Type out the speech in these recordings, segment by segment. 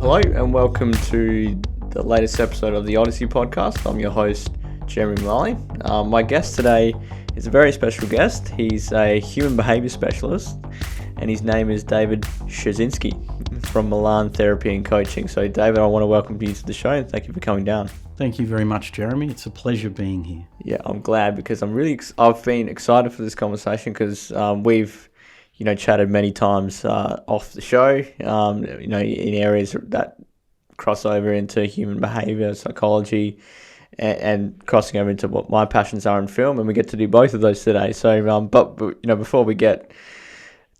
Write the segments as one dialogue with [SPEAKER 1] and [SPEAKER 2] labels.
[SPEAKER 1] Hello and welcome to the latest episode of the Odyssey Podcast. I'm your host, Jeremy Mully. My guest today is a very special guest. He's a human behaviour specialist and his name is David Szczecinski from Milan Therapy and Coaching. So David, I want to welcome you to the show and thank you for coming down.
[SPEAKER 2] Thank you very much, Jeremy. It's a pleasure being here.
[SPEAKER 1] Yeah, I'm glad because I've been excited for this conversation because we've chatted many times off the show, in areas that cross over into human behaviour, psychology, and crossing over into what my passions are in film, and we get to do both of those today. So, but before we get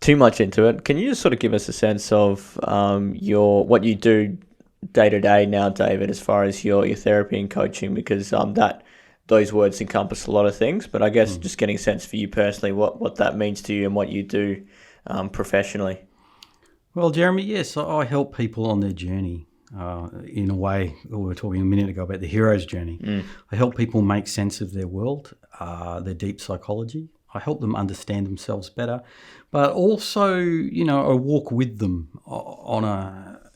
[SPEAKER 1] too much into it, can you just sort of give us a sense of what you do day to day now, David, as far as your therapy and coaching, because those words encompass a lot of things, but I guess just getting a sense for you personally, what that means to you and what you do professionally.
[SPEAKER 2] Well, Jeremy, yes, I help people on their journey in a way. We were talking a minute ago about the hero's journey. I help people make sense of their world, their deep psychology. I help them understand themselves better, but also, I walk with them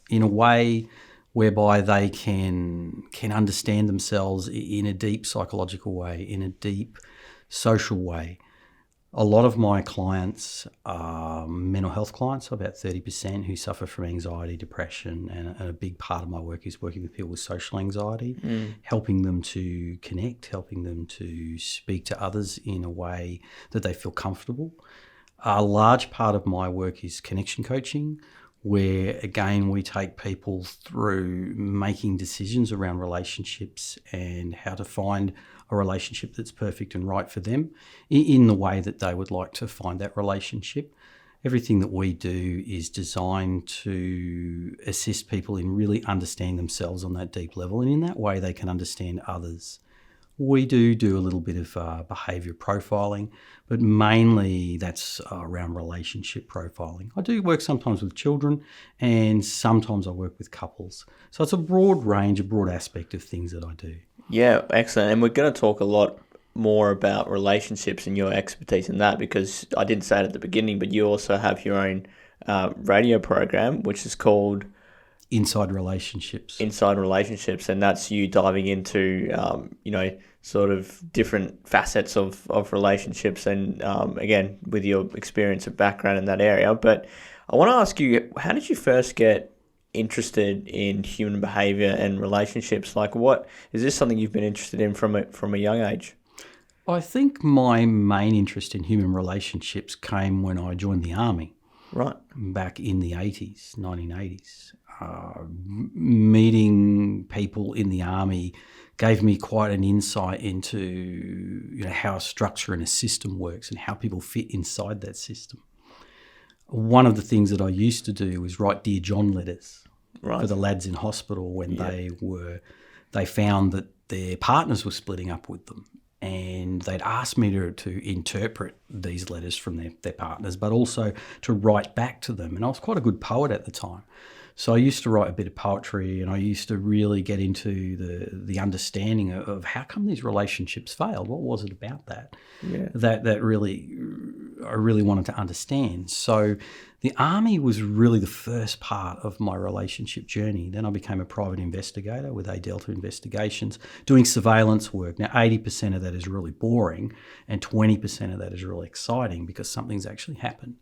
[SPEAKER 2] in a way whereby they can understand themselves in a deep psychological way, in a deep social way. A lot of my clients are mental health clients, about 30%, who suffer from anxiety, depression, and a big part of my work is working with people with social anxiety, helping them to connect, helping them to speak to others in a way that they feel comfortable. A large part of my work is connection coaching, where, again, we take people through making decisions around relationships and how to find a relationship that's perfect and right for them in the way that they would like to find that relationship. Everything that we do is designed to assist people in really understanding themselves on that deep level, and in that way they can understand others. We do a little bit of behaviour profiling, but mainly that's around relationship profiling. I do work sometimes with children and sometimes I work with couples. So it's a broad range, a broad aspect of things that I do. Yeah,
[SPEAKER 1] excellent. And we're going to talk a lot more about relationships and your expertise in that, because I didn't say it at the beginning, but you also have your own radio program, which is called
[SPEAKER 2] Inside Relationships.
[SPEAKER 1] And that's you diving into, sort of different facets of relationships and, again, with your experience and background in that area. But I want to ask you, how did you first get interested in human behaviour and relationships? Like, is this something you've been interested in from a young age?
[SPEAKER 2] I think my main interest in human relationships came when I joined the Army.
[SPEAKER 1] Right.
[SPEAKER 2] Back in the 1980s. Meeting people in the Army gave me quite an insight into how a structure and a system works and how people fit inside that system. One of the things that I used to do was write Dear John letters for the lads in hospital when they found that their partners were splitting up with them. And they'd asked me to interpret these letters from their partners, but also to write back to them. And I was quite a good poet at the time. So I used to write a bit of poetry, and I used to really get into the understanding of how come these relationships failed. What was it about that? That really I really wanted to understand. So the Army was really the first part of my relationship journey. Then I became a private investigator with A Delta Investigations, doing surveillance work. Now, 80% of that is really boring, and 20% of that is really exciting because something's actually happened.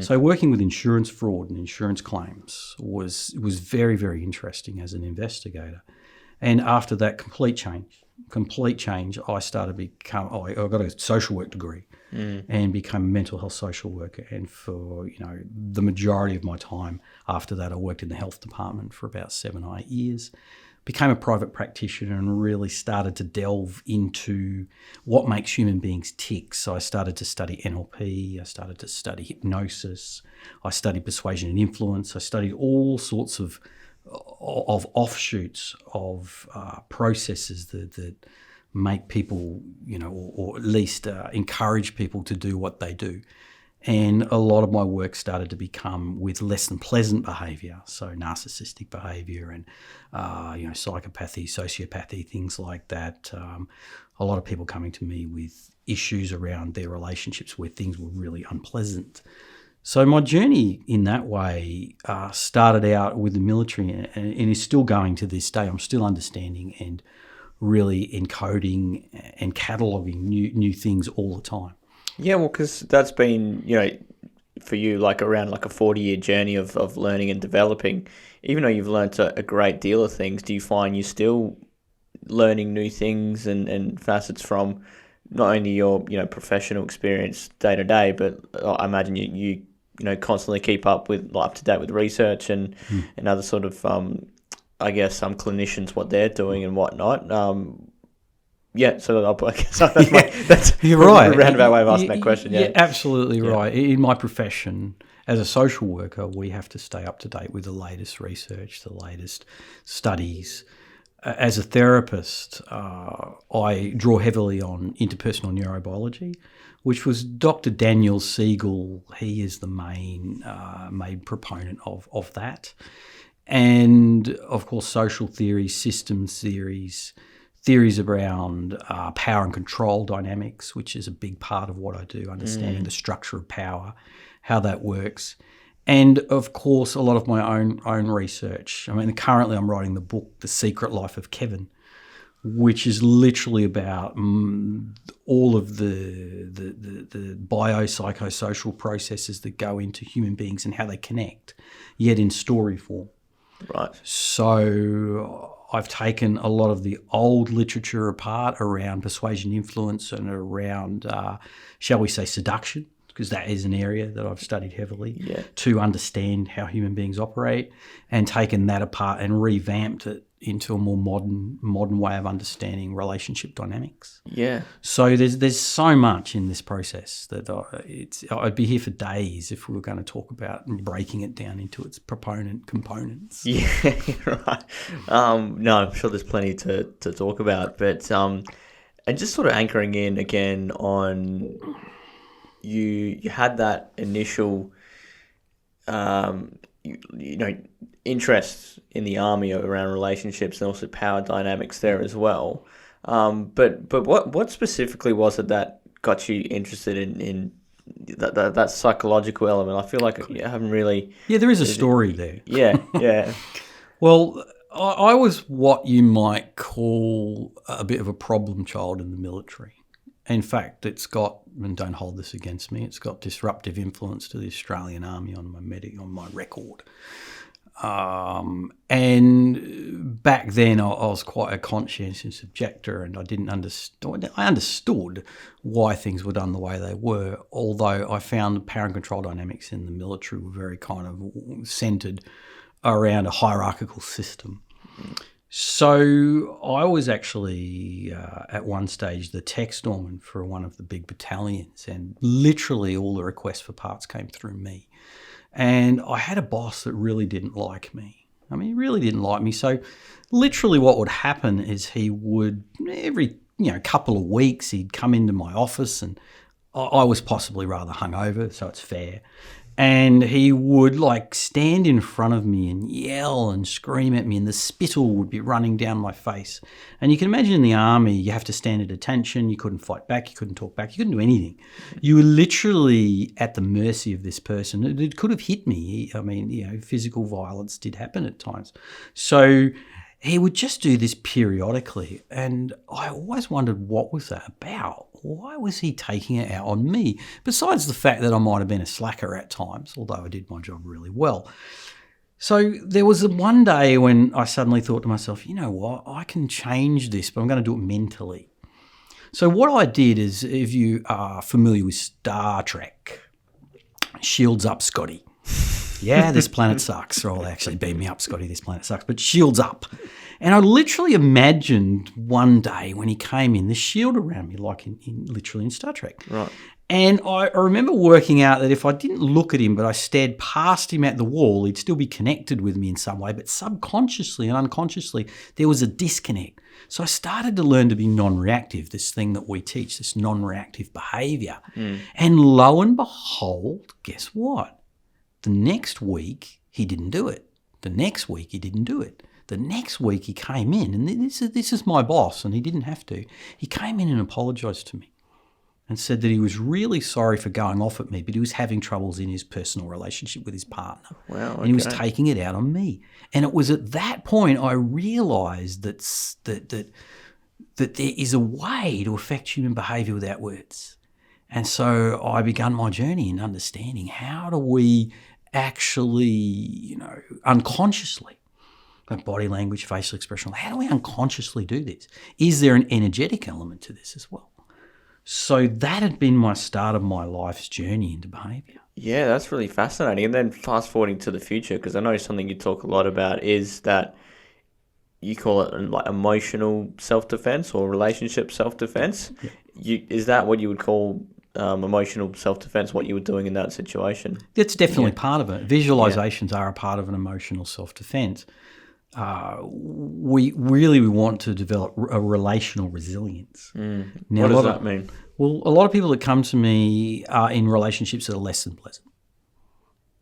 [SPEAKER 2] So working with insurance fraud and insurance claims was very, very interesting as an investigator. And after that complete change, I got a social work degree and became a mental health social worker. And for the majority of my time after that, I worked in the health department for about 7 or 8 years. Became a private practitioner and really started to delve into what makes human beings tick. So I started to study NLP, I started to study hypnosis, I studied persuasion and influence, I studied all sorts of offshoots of processes that make people, or at least encourage people to do what they do. And a lot of my work started to become with less than pleasant behaviour, so narcissistic behaviour and, psychopathy, sociopathy, things like that. A lot of people coming to me with issues around their relationships where things were really unpleasant. So my journey in that way started out with the military and is still going to this day. I'm still understanding and really encoding and cataloguing new things all the time.
[SPEAKER 1] Yeah, well, because that's been, for you, like around like a 40-year journey of learning and developing. Even though you've learnt a great deal of things, do you find you're still learning new things and facets from not only your professional experience day to day, but I imagine you constantly keep up to date with research and other sort of clinicians, what they're doing and whatnot. Yeah, so I guess that's
[SPEAKER 2] you're right.
[SPEAKER 1] A roundabout way of asking that question. Yeah,
[SPEAKER 2] absolutely right. In my profession, as a social worker, we have to stay up to date with the latest research, the latest studies. As a therapist, I draw heavily on interpersonal neurobiology, which was Dr. Daniel Siegel. He is the main proponent of that. And, of course, social theories, systems theories, theories around power and control dynamics, which is a big part of what I do, understanding the structure of power, how that works. And, of course, a lot of my own research. I mean, currently I'm writing the book, The Secret Life of Kevin, which is literally about all of the biopsychosocial processes that go into human beings and how they connect, yet in story form.
[SPEAKER 1] Right.
[SPEAKER 2] So I've taken a lot of the old literature apart around persuasion, influence, and around, shall we say, seduction, because that is an area that I've studied heavily to understand how human beings operate, and taken that apart and revamped it into a more modern way of understanding relationship dynamics.
[SPEAKER 1] Yeah.
[SPEAKER 2] So there's so much in this process that I'd be here for days if we were going to talk about breaking it down into its components.
[SPEAKER 1] Yeah, right. No, I'm sure there's plenty to talk about, but and just sort of anchoring in again on you had that initial interest in the army around relationships and also power dynamics there as well. But what specifically was it that got you interested in that psychological element? I feel like you haven't really...
[SPEAKER 2] Yeah, there is a story there.
[SPEAKER 1] Yeah.
[SPEAKER 2] Well, I was what you might call a bit of a problem child in the military. In fact, it's got, and don't hold this against me, it's got disruptive influence to the Australian Army on my record. And back then I was quite a conscientious objector, and I understood why things were done the way they were, although I found the power and control dynamics in the military were very kind of centred around a hierarchical system. So I was actually at one stage the tech storeman for one of the big battalions, and literally all the requests for parts came through me. And I had a boss that really didn't like me. I mean, he really didn't like me. So literally what would happen is he would, every couple of weeks, he'd come into my office, and I was possibly rather hungover, so it's fair. And he would stand in front of me and yell and scream at me, and the spittle would be running down my face. And you can imagine in the army, you have to stand at attention. You couldn't fight back. You couldn't talk back. You couldn't do anything. You were literally at the mercy of this person. It could have hit me. I mean, physical violence did happen at times. So he would just do this periodically. And I always wondered, what was that about? Why was he taking it out on me? Besides the fact that I might have been a slacker at times, although I did my job really well. So there was one day when I suddenly thought to myself, you know what, I can change this, but I'm going to do it mentally. So what I did is, if you are familiar with Star Trek, shields up, Scotty. Yeah, this planet sucks. Or actually, beam me up, Scotty, this planet sucks. But shields up. And I literally imagined one day when he came in, the shield around me, like literally in Star Trek.
[SPEAKER 1] Right.
[SPEAKER 2] And I remember working out that if I didn't look at him, but I stared past him at the wall, he'd still be connected with me in some way. But subconsciously and unconsciously, there was a disconnect. So I started to learn to be non-reactive, this thing that we teach, this non-reactive behaviour. And lo and behold, guess what? The next week, he didn't do it. The next week, he didn't do it. The next week, he came in, and this is my boss, and he didn't have to. He came in and apologised to me. and said that he was really sorry for going off at me, but he was having troubles in his personal relationship with his partner.
[SPEAKER 1] Wow, okay.
[SPEAKER 2] And he was taking it out on me. And it was at that point I realised that there is a way to affect human behaviour without words. And so I began my journey in understanding how do we actually, unconsciously, like body language, facial expression, how do we unconsciously do this? Is there an energetic element to this as well? So that had been my start of my life's journey into behaviour.
[SPEAKER 1] Yeah, that's really fascinating. And then fast forwarding to the future, because I know something you talk a lot about is that you call it like emotional self-defense or relationship self-defense. Yeah. Is that what you would call emotional self-defense, what you were doing in that situation?
[SPEAKER 2] That's definitely part of it. Visualizations are a part of an emotional self-defense. We want to develop a relational resilience. Now,
[SPEAKER 1] what does that mean?
[SPEAKER 2] Well, a lot of people that come to me are in relationships that are less than pleasant.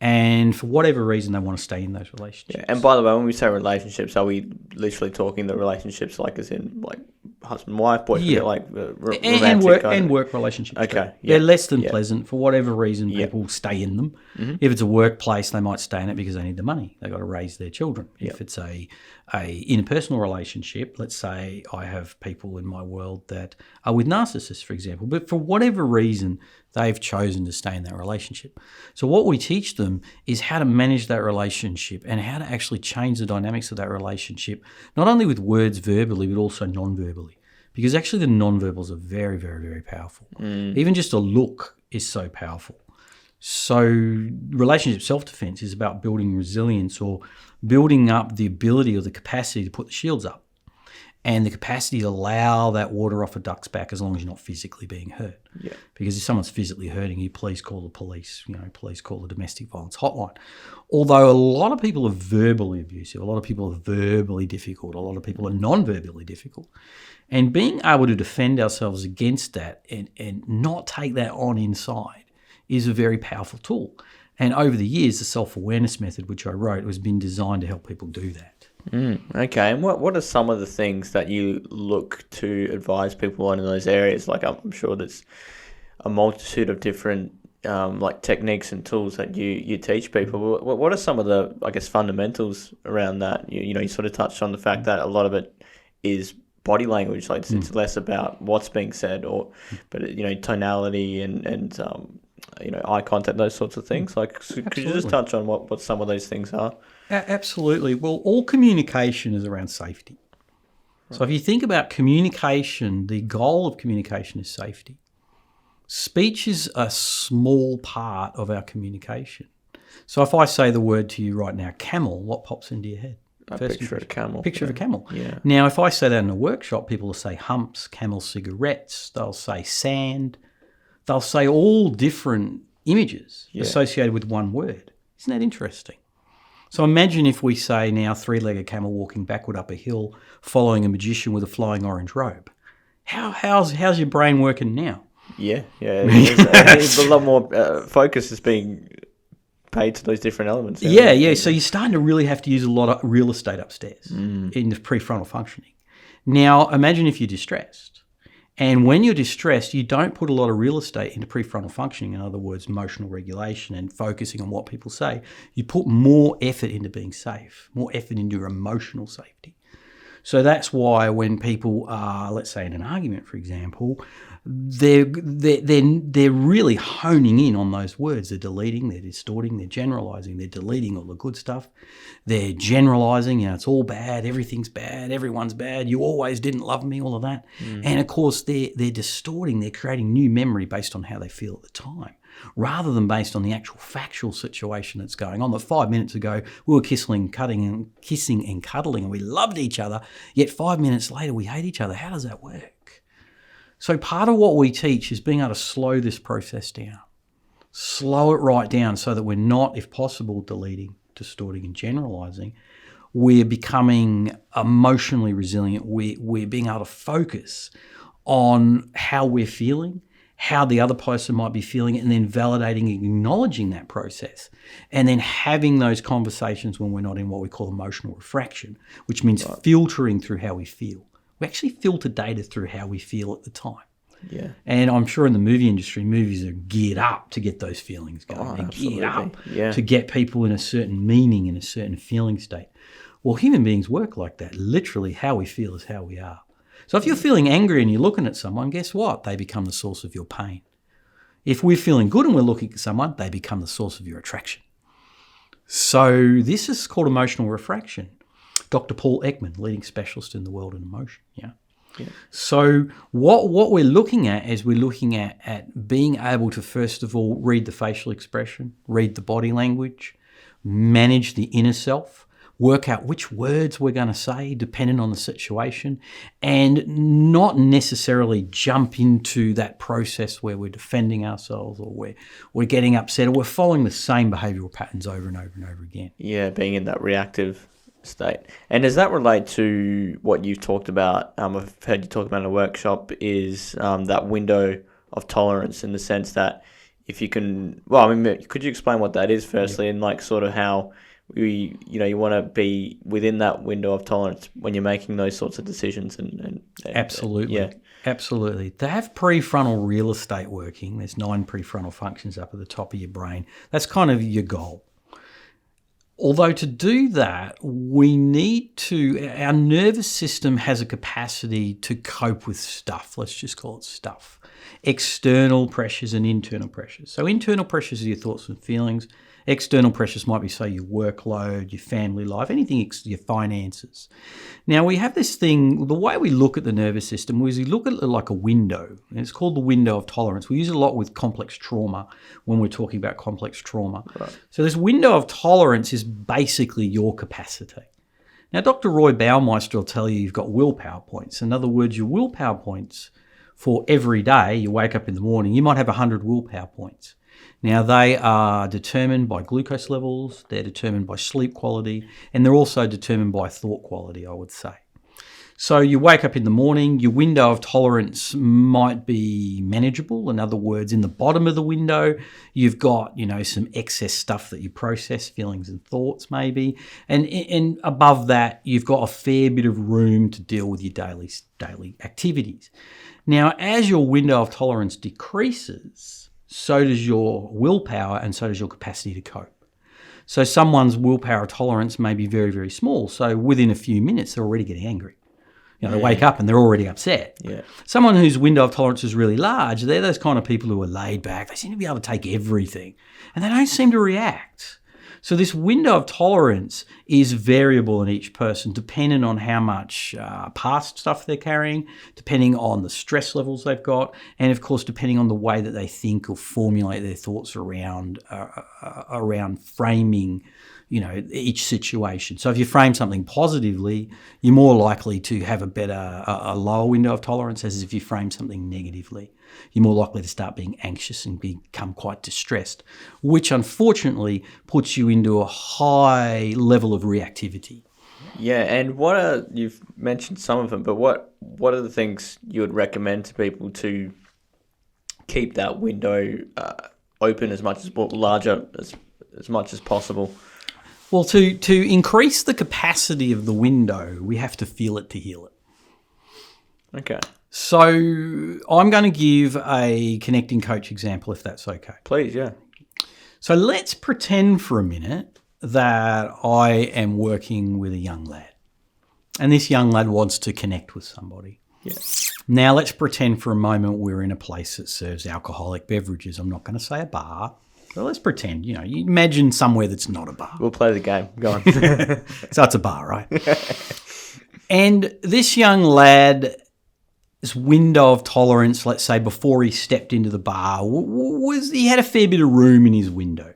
[SPEAKER 2] And for whatever reason, they want to stay in those relationships.
[SPEAKER 1] Yeah. And by the way, when we say relationships, are we literally talking the relationships like as in like husband, wife, boyfriend, like romantic?
[SPEAKER 2] And work relationships.
[SPEAKER 1] Okay.
[SPEAKER 2] Yeah. They're less than pleasant. For whatever reason, people stay in them. Mm-hmm. If it's a workplace, they might stay in it because they need the money. They've got to raise their children. Yep. If it's a interpersonal relationship, let's say I have people in my world that are with narcissists, for example, but for whatever reason, they've chosen to stay in that relationship. So what we teach them is how to manage that relationship and how to actually change the dynamics of that relationship, not only with words verbally, but also non-verbally. Because actually the non-verbals are very, very, very powerful. Even just a look is so powerful. So relationship self-defense is about building resilience or building up the ability or the capacity to put the shields up and the capacity to allow that water off a duck's back as long as you're not physically being hurt. Yeah. Because if someone's physically hurting you, please call the police, please call the domestic violence hotline. Although a lot of people are verbally abusive, a lot of people are verbally difficult, a lot of people are non-verbally difficult. And being able to defend ourselves against that and not take that on inside is a very powerful tool. And over the years, the self-awareness method, which I wrote, has been designed to help people do that.
[SPEAKER 1] Okay, and what are some of the things that you look to advise people on in those areas? Like I'm sure there's a multitude of different like techniques and tools that you teach people. What are some of the, I guess, fundamentals around that? You sort of touched on the fact that a lot of it is body language, like it's less about what's being said, but tonality and eye contact, those sorts of things. Like, could you just touch on what some of those things are?
[SPEAKER 2] Absolutely. Well, all communication is around safety. Right. So if you think about communication, the goal of communication is safety. Speech is a small part of our communication. So if I say the word to you right now, camel, what pops into your head?
[SPEAKER 1] Picture of a camel.
[SPEAKER 2] Picture of a camel.
[SPEAKER 1] Yeah.
[SPEAKER 2] Now, if I say that in a workshop, people will say humps, camel cigarettes, they'll say sand. They'll say all different images associated with one word. Isn't that interesting? So imagine if we say now three-legged camel walking backward up a hill, following a magician with a flying orange robe. How's your brain working now?
[SPEAKER 1] Yeah. There's a lot more focus is being paid to those different elements.
[SPEAKER 2] Yeah. So you're starting to really have to use a lot of real estate upstairs in the prefrontal functioning. Now, imagine if you're distressed. And when you're distressed, you don't put a lot of real estate into prefrontal functioning, in other words, emotional regulation and focusing on what people say. You put more effort into being safe, more effort into your emotional safety. So that's why when people are, let's say in an argument, for example, they're really honing in on those words. They're deleting, they're distorting, they're generalizing, they're deleting all the good stuff. They're generalizing, it's all bad, everything's bad, everyone's bad, you always didn't love me, all of that. And of course, they're distorting, they're creating new memory based on how they feel at the time, rather than based on the actual factual situation that's going on. That 5 minutes ago, we were kissing and cuddling, and we loved each other, yet 5 minutes later, we hate each other. How does that work? So part of what we teach is being able to slow this process down, slow it right down so that we're not, if possible, deleting, distorting and generalizing. We're becoming emotionally resilient. We're being able to focus on how we're feeling, how the other person might be feeling it, and then validating and acknowledging that process, and then having those conversations when we're not in what we call emotional refraction, which means filtering through how we feel. We actually filter data through how we feel at the time.
[SPEAKER 1] Yeah.
[SPEAKER 2] And I'm sure in the movie industry, movies are geared up to get those feelings going.
[SPEAKER 1] Oh,
[SPEAKER 2] They're geared up
[SPEAKER 1] yeah.
[SPEAKER 2] to get people in a certain meaning, in a certain feeling state. Well, human beings work like that. Literally, how we feel is how we are. So if you're feeling angry and you're looking at someone, guess what? They become the source of your pain. If we're feeling good and we're looking at someone, they become the source of your attraction. So this is called emotional refraction. Dr. Paul Ekman, leading specialist in the world in emotion. Yeah. So what we're looking at is we're looking at being able to, first of all, read the facial expression, read the body language, manage the inner self, work out which words we're going to say depending on the situation, and not necessarily jump into that process where we're defending ourselves or we're getting upset or we're following the same behavioural patterns over and over and over again.
[SPEAKER 1] Yeah, being in that reactive state. And does that relate to what you've talked about? I've heard you talk about in a workshop is that window of tolerance, in the sense that if you can, could you explain what that is firstly, and like sort of how you want to be within that window of tolerance when you're making those sorts of decisions and
[SPEAKER 2] Absolutely. Absolutely. To have prefrontal real estate working, there's 9 prefrontal functions up at the top of your brain. That's kind of your goal. Although to do that, our nervous system has a capacity to cope with stuff. Let's just call it stuff. External pressures and internal pressures. So internal pressures are your thoughts and feelings. External pressures might be, say, your workload, your family life, anything, your finances. Now, we have this thing, the way we look at the nervous system is we look at it like a window, and it's called the window of tolerance. We use it a lot with complex trauma when we're talking about complex trauma. Right. So this window of tolerance is basically your capacity. Now, Dr. Roy Baumeister will tell you you've got willpower points. In other words, your willpower points for every day, you wake up in the morning, you might have 100 willpower points. Now, they are determined by glucose levels, they're determined by sleep quality, and they're also determined by thought quality, I would say. So you wake up in the morning, your window of tolerance might be manageable. In other words, in the bottom of the window, you've got, some excess stuff that you process, feelings and thoughts maybe. And above that, you've got a fair bit of room to deal with your daily activities. Now, as your window of tolerance decreases, so does your willpower and so does your capacity to cope. So someone's willpower tolerance may be very, very small. So within a few minutes, they're already getting angry. They wake up and they're already upset. Yeah. Someone whose window of tolerance is really large, they're those kind of people who are laid back. They seem to be able to take everything and they don't seem to react. So this window of tolerance is variable in each person, depending on how much past stuff they're carrying, depending on the stress levels they've got, and of course, depending on the way that they think or formulate their thoughts around framing, each situation. So if you frame something positively, you're more likely to have a lower window of tolerance, as if you frame something negatively. You're more likely to start being anxious and become quite distressed, which unfortunately puts you into a high level of reactivity.
[SPEAKER 1] Yeah, and you've mentioned some of them, but what are the things you would recommend to people to keep that window open as much as larger as much as possible?
[SPEAKER 2] Well, to increase the capacity of the window, we have to feel it to heal it.
[SPEAKER 1] Okay.
[SPEAKER 2] So I'm going to give a connecting coach example, if that's okay.
[SPEAKER 1] Please, yeah.
[SPEAKER 2] So let's pretend for a minute that I am working with a young lad, and this young lad wants to connect with somebody.
[SPEAKER 1] Yes.
[SPEAKER 2] Now let's pretend for a moment we're in a place that serves alcoholic beverages. I'm not going to say a bar. So let's pretend, you imagine somewhere that's not a bar.
[SPEAKER 1] We'll play the game. Go on.
[SPEAKER 2] So it's a bar, right? And this young lad, this window of tolerance, let's say before he stepped into the bar, he had a fair bit of room in his window.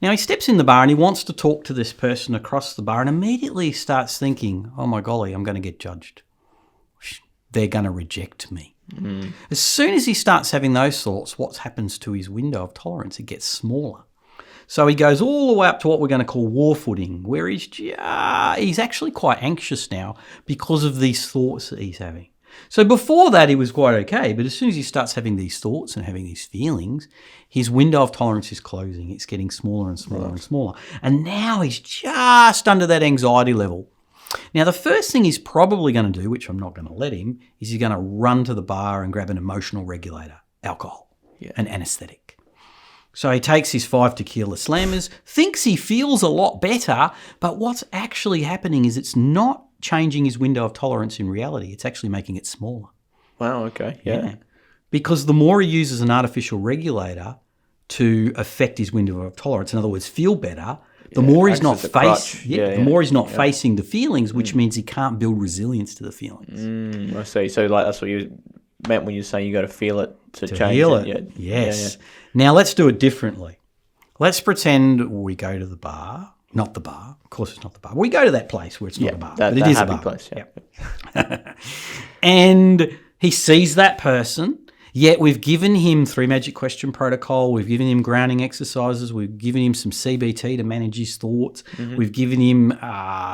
[SPEAKER 2] Now he steps in the bar and he wants to talk to this person across the bar, and immediately he starts thinking, oh my golly, I'm going to get judged. They're going to reject me. Mm. As soon as he starts having those thoughts, what happens to his window of tolerance? It gets smaller. So he goes all the way up to what we're going to call war footing, where he's actually quite anxious now because of these thoughts that he's having. So before that, he was quite okay, but as soon as he starts having these thoughts and having these feelings, his window of tolerance is closing. It's getting smaller and smaller and smaller. And now he's just under that anxiety level. Now, the first thing he's probably going to do, which I'm not going to let him, is he's going to run to the bar and grab an emotional regulator, alcohol, an anaesthetic. So he takes his 5 tequila slammers, thinks he feels a lot better, but what's actually happening is it's not changing his window of tolerance in reality. It's actually making it smaller.
[SPEAKER 1] Wow, okay, yeah.
[SPEAKER 2] Because the more he uses an artificial regulator to affect his window of tolerance, in other words, feel better, the more he's not facing the feelings, which means he can't build resilience to the feelings.
[SPEAKER 1] I see. So like that's what you meant when you say you got to feel it to change
[SPEAKER 2] heal
[SPEAKER 1] it.
[SPEAKER 2] it. Yes. Yeah. Now let's do it differently. Let's pretend we go to the bar. Not the bar. Of course, it's not the bar. We go to that place where it's not a bar, but it is a bar.
[SPEAKER 1] Place,
[SPEAKER 2] And he sees that person. Yet we've given him 3 magic question protocol. We've given him grounding exercises. We've given him some CBT to manage his thoughts. We've given him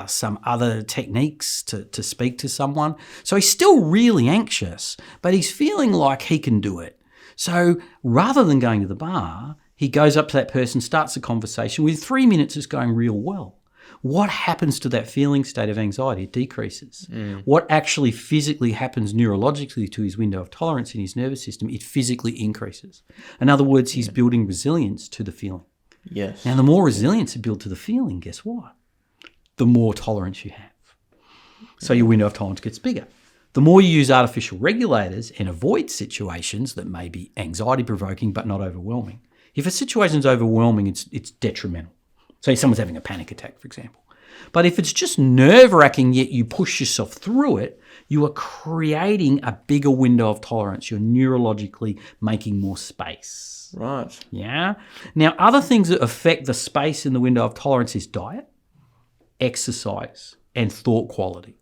[SPEAKER 2] some other techniques to speak to someone. So he's still really anxious, but he's feeling like he can do it. So rather than going to the bar, he goes up to that person, starts a conversation. With 3 minutes, it's going real well. What happens to that feeling state of anxiety? It decreases. What actually physically happens neurologically to his window of tolerance in his nervous system, it physically increases. In other words, he's building resilience to the feeling.
[SPEAKER 1] Yes.
[SPEAKER 2] Now, the more resilience you build to the feeling, guess what? The more tolerance you have. So your window of tolerance gets bigger. The more you use artificial regulators and avoid situations that may be anxiety-provoking but not overwhelming. If a situation's overwhelming, it's detrimental. So someone's having a panic attack, for example. But if it's just nerve-wracking, yet you push yourself through it, you are creating a bigger window of tolerance. You're neurologically making more space.
[SPEAKER 1] Right.
[SPEAKER 2] Yeah. Now, other things that affect the space in the window of tolerance is diet, exercise, and thought quality.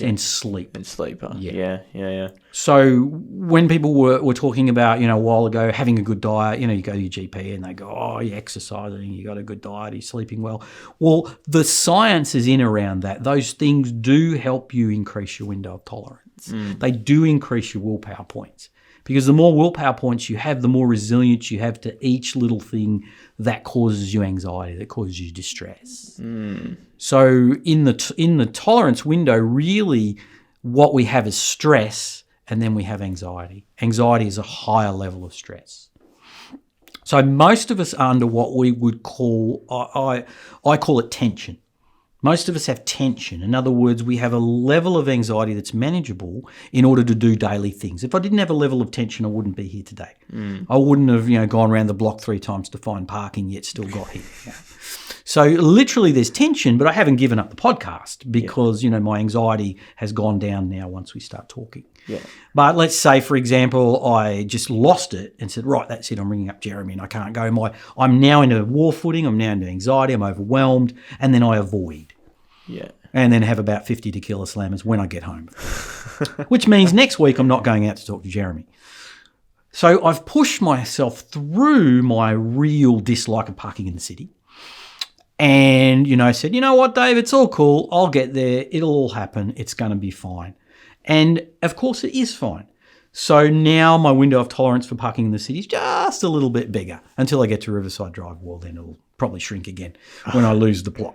[SPEAKER 2] And sleep.
[SPEAKER 1] And sleep, huh? Yeah.
[SPEAKER 2] So when people were talking about, a while ago, having a good diet, you go to your GP and they go, oh, you're exercising, you got a good diet, you're sleeping well. Well, the science is in around that. Those things do help you increase your window of tolerance. They do increase your willpower points. Because the more willpower points you have, the more resilience you have to each little thing that causes you anxiety, that causes you distress. So in the tolerance window, really what we have is stress, and then we have anxiety. Anxiety is a higher level of stress. So most of us are under what we would call, I call it tension. Most of us have tension. In other words, we have a level of anxiety that's manageable in order to do daily things. If I didn't have a level of tension, I wouldn't be here today. I wouldn't have, gone around the block 3 times to find parking, yet still got here. So literally there's tension, but I haven't given up the podcast because, my anxiety has gone down now once we start talking.
[SPEAKER 1] Yeah.
[SPEAKER 2] But let's say, for example, I just lost it and said, right, that's it, I'm ringing up Jeremy and I can't go. I'm now into war footing, I'm now into anxiety, I'm overwhelmed, and then I avoid.
[SPEAKER 1] Yeah.
[SPEAKER 2] And then have about 50 tequila slammers when I get home. Which means next week I'm not going out to talk to Jeremy. So I've pushed myself through my real dislike of parking in the city. And, said, you know what, Dave, it's all cool. I'll get there. It'll all happen. It's going to be fine. And, of course, it is fine. So now my window of tolerance for parking in the city is just a little bit bigger until I get to Riverside Drive. Well, then it'll probably shrink again when I lose the plot.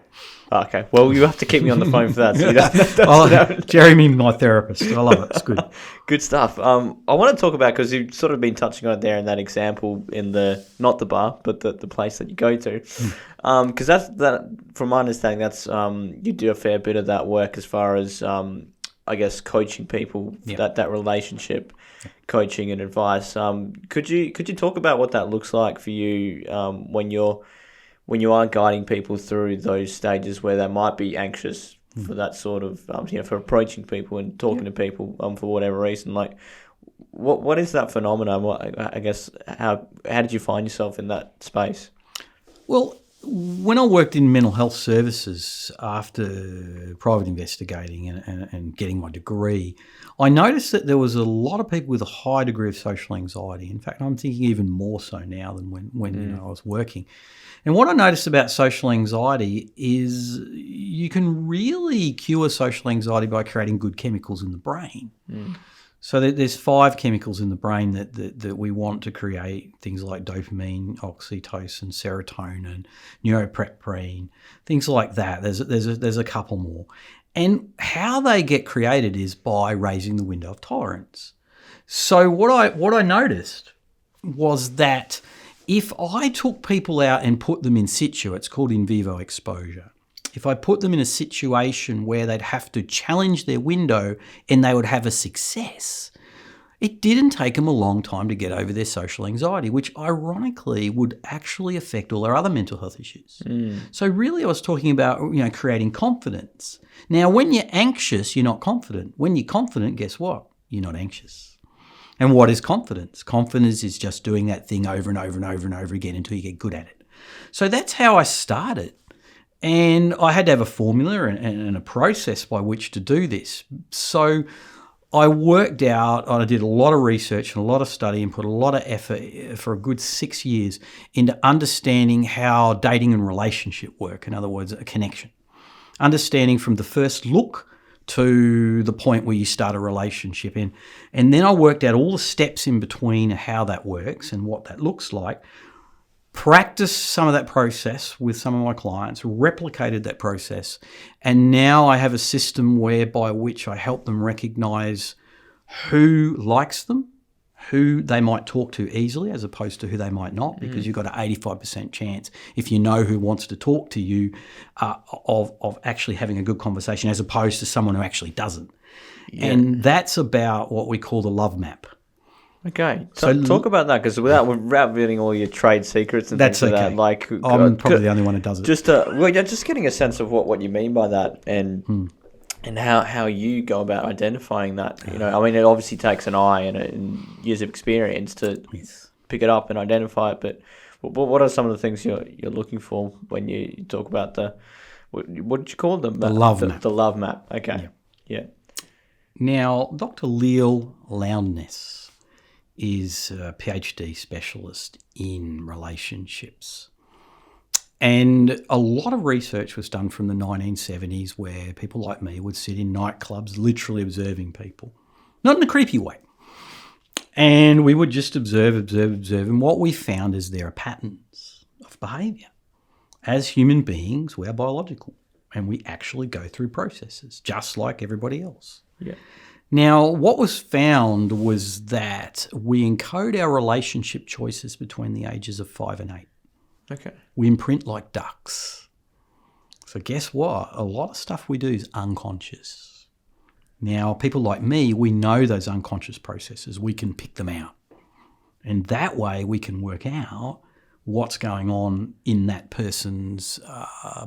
[SPEAKER 1] Okay. Well, you have to keep me on the phone for that. So
[SPEAKER 2] Jeremy, my therapist. I love it. It's good.
[SPEAKER 1] Good stuff. I want to talk about, because you've sort of been touching on it there in that example in not the bar, but the place that you go to. Because that, from my understanding, that's you do a fair bit of that work as far as, I guess, coaching people, that relationship coaching and advice. Could you talk about what that looks like for you when you are guiding people through those stages where they might be anxious for that sort of, for approaching people and talking to people for whatever reason? Like, what is that phenomenon? I guess, how did you find yourself in that space?
[SPEAKER 2] Well, when I worked in mental health services after private investigating and getting my degree, I noticed that there was a lot of people with a high degree of social anxiety. In fact, I'm thinking even more so now than when I was working. And what I noticed about social anxiety is you can really cure social anxiety by creating good chemicals in the brain. So there's 5 chemicals in the brain that we want to create, things like dopamine, oxytocin, serotonin, neuropreprin, things like that. There's a couple more. And how they get created is by raising the window of tolerance. So what I noticed was that if I took people out and put them in situ, it's called in vivo exposure. If I put them in a situation where they'd have to challenge their window and they would have a success, it didn't take them a long time to get over their social anxiety, which ironically would actually affect all their other mental health issues. So really I was talking about, creating confidence. Now, when you're anxious, you're not confident. When you're confident, guess what? You're not anxious. And what is confidence? Confidence is just doing that thing over and over and over and over again until you get good at it. So that's how I started. And I had to have a formula and a process by which to do this. So I worked out, I did a lot of research and a lot of study and put a lot of effort for a good 6 years into understanding how dating and relationship work. In other words, a connection. Understanding from the first look to the point where you start a relationship. And then I worked out all the steps in between how that works and what that looks like. Practiced some of that process with some of my clients, replicated that process, and now I have a system whereby which I help them recognize who likes them, who they might talk to easily as opposed to who they might not, because you've got an 85% chance, if you know who wants to talk to you, of actually having a good conversation as opposed to someone who actually doesn't. Yeah. And that's about what we call the love map.
[SPEAKER 1] Okay, so talk about that, because without revealing all your trade secrets and things like that, like
[SPEAKER 2] I'm probably the only one who does it.
[SPEAKER 1] Just getting a sense of what you mean by that, and how you go about identifying that. It obviously takes an eye and years of experience to pick it up and identify it. But what are some of the things you're looking for when you talk about what did you call them?
[SPEAKER 2] The love map.
[SPEAKER 1] The love map. Okay. Yeah.
[SPEAKER 2] Now, Dr. Leal Loudness is a PhD specialist in relationships. And a lot of research was done from the 1970s where people like me would sit in nightclubs literally observing people. Not in a creepy way. And we would just observe. And what we found is there are patterns of behaviour. As human beings, we are biological. And we actually go through processes, just like everybody else.
[SPEAKER 1] Yeah.
[SPEAKER 2] Now, what was found was that we encode our relationship choices between the ages of 5 and 8.
[SPEAKER 1] Okay.
[SPEAKER 2] We imprint like ducks. So guess what? A lot of stuff we do is unconscious. Now, people like me, we know those unconscious processes. We can pick them out. And that way we can work out what's going on in that person's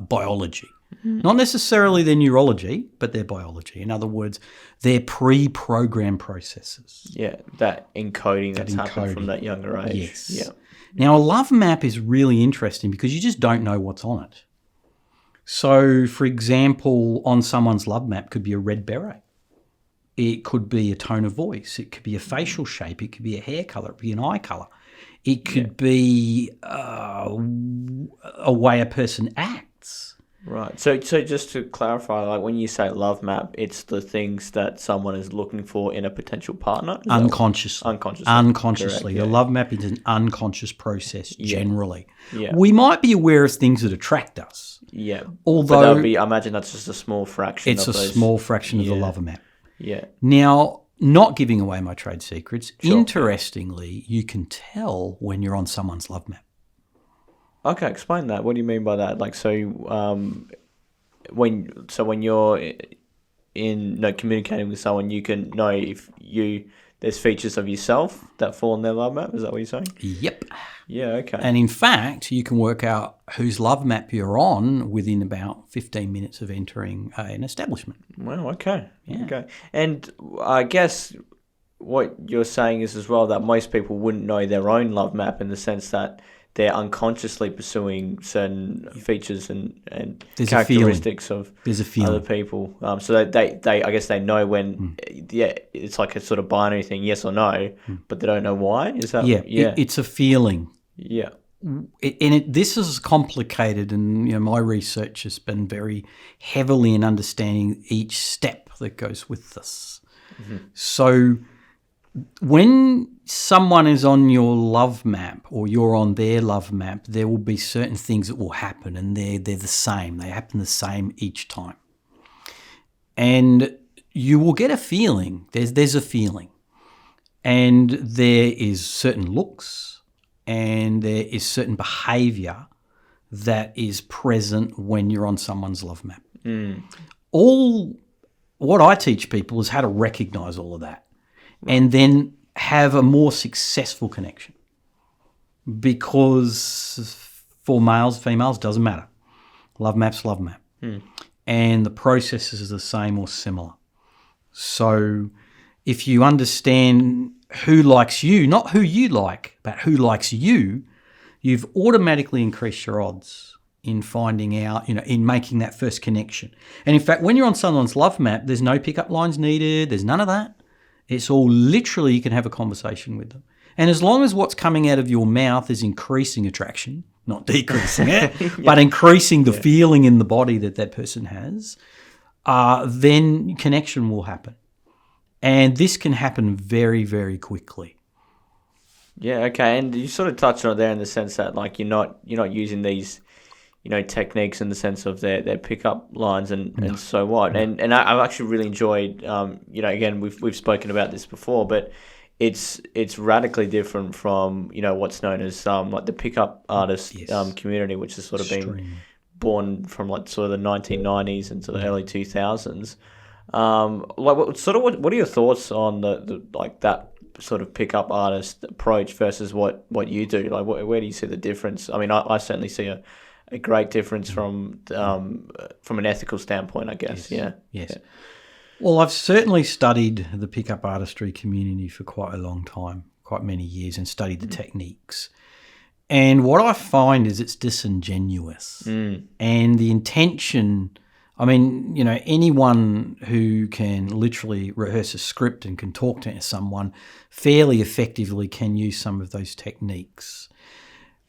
[SPEAKER 2] biology. Not necessarily their neurology, but their biology. In other words, their pre-programmed processes.
[SPEAKER 1] Yeah, that encoding that's happened from that younger age.
[SPEAKER 2] Yes.
[SPEAKER 1] Yeah.
[SPEAKER 2] Now, a love map is really interesting because you just don't know what's on it. So, for example, on someone's love map could be a red beret. It could be a tone of voice. It could be a facial shape. It could be a hair colour. It could be an eye colour. It could be a way a person acts.
[SPEAKER 1] Right. So just to clarify, like when you say love map, it's the things that someone is looking for in a potential partner?
[SPEAKER 2] Unconsciously.
[SPEAKER 1] Correct,
[SPEAKER 2] The love map is an unconscious process generally.
[SPEAKER 1] Yeah.
[SPEAKER 2] We might be aware of things that attract us.
[SPEAKER 1] Yeah.
[SPEAKER 2] Although
[SPEAKER 1] I imagine that's just a small fraction
[SPEAKER 2] of those. Small fraction of the love map.
[SPEAKER 1] Yeah.
[SPEAKER 2] Now, not giving away my trade secrets, interestingly, you can tell when you're on someone's love map.
[SPEAKER 1] Okay, explain that. What do you mean by that? Like, when you're communicating with someone, you can know if there's features of yourself that fall in their love map. Is that what you're saying?
[SPEAKER 2] Yep.
[SPEAKER 1] Yeah. Okay.
[SPEAKER 2] And in fact, you can work out whose love map you're on within about 15 minutes of entering an establishment.
[SPEAKER 1] Wow. Okay.
[SPEAKER 2] Yeah.
[SPEAKER 1] Okay. And I guess what you're saying is as well that most people wouldn't know their own love map in the sense that they're unconsciously pursuing certain features and characteristics of other people. So they I guess they know when, it's like a sort of binary thing, yes or no, but they don't know why. Is that?
[SPEAKER 2] Yeah. It's a feeling.
[SPEAKER 1] Yeah.
[SPEAKER 2] This is complicated, and my research has been very heavily in understanding each step that goes with this. Mm-hmm. So when someone is on your love map or you're on their love map, there will be certain things that will happen, and they're the same. They happen the same each time. And you will get a feeling. There's a feeling. And there is certain looks and there is certain behaviour that is present when you're on someone's love map. All what I teach people is how to recognise all of that. And then have a more successful connection. Because for males, females, doesn't matter. Love map's love map. And the processes are the same or similar. So if you understand who likes you, not who you like, but who likes you, you've automatically increased your odds in finding out, in making that first connection. And in fact, when you're on someone's love map, there's no pickup lines needed. There's none of that. It's all literally you can have a conversation with them. And as long as what's coming out of your mouth is increasing attraction, not decreasing it, but increasing the feeling in the body that person has, then connection will happen. And this can happen very, very quickly.
[SPEAKER 1] Yeah, okay. And you sort of touched on it there in the sense that like you're not using these techniques in the sense of their pickup lines and so what. And I've actually really enjoyed, again, we've spoken about this before, but it's radically different from, what's known as like the pickup artist community, which has sort of been born from like sort of the 1990s into the early 2000s. What are your thoughts on the like that sort of pickup artist approach versus what you do? Like where do you see the difference? I mean, I certainly see a great difference from an ethical standpoint, I guess.
[SPEAKER 2] Yes. Well, I've certainly studied the pickup artistry community for quite a long time, quite many years, and studied the techniques. And what I find is it's disingenuous. And the intention, I mean, anyone who can literally rehearse a script and can talk to someone fairly effectively can use some of those techniques.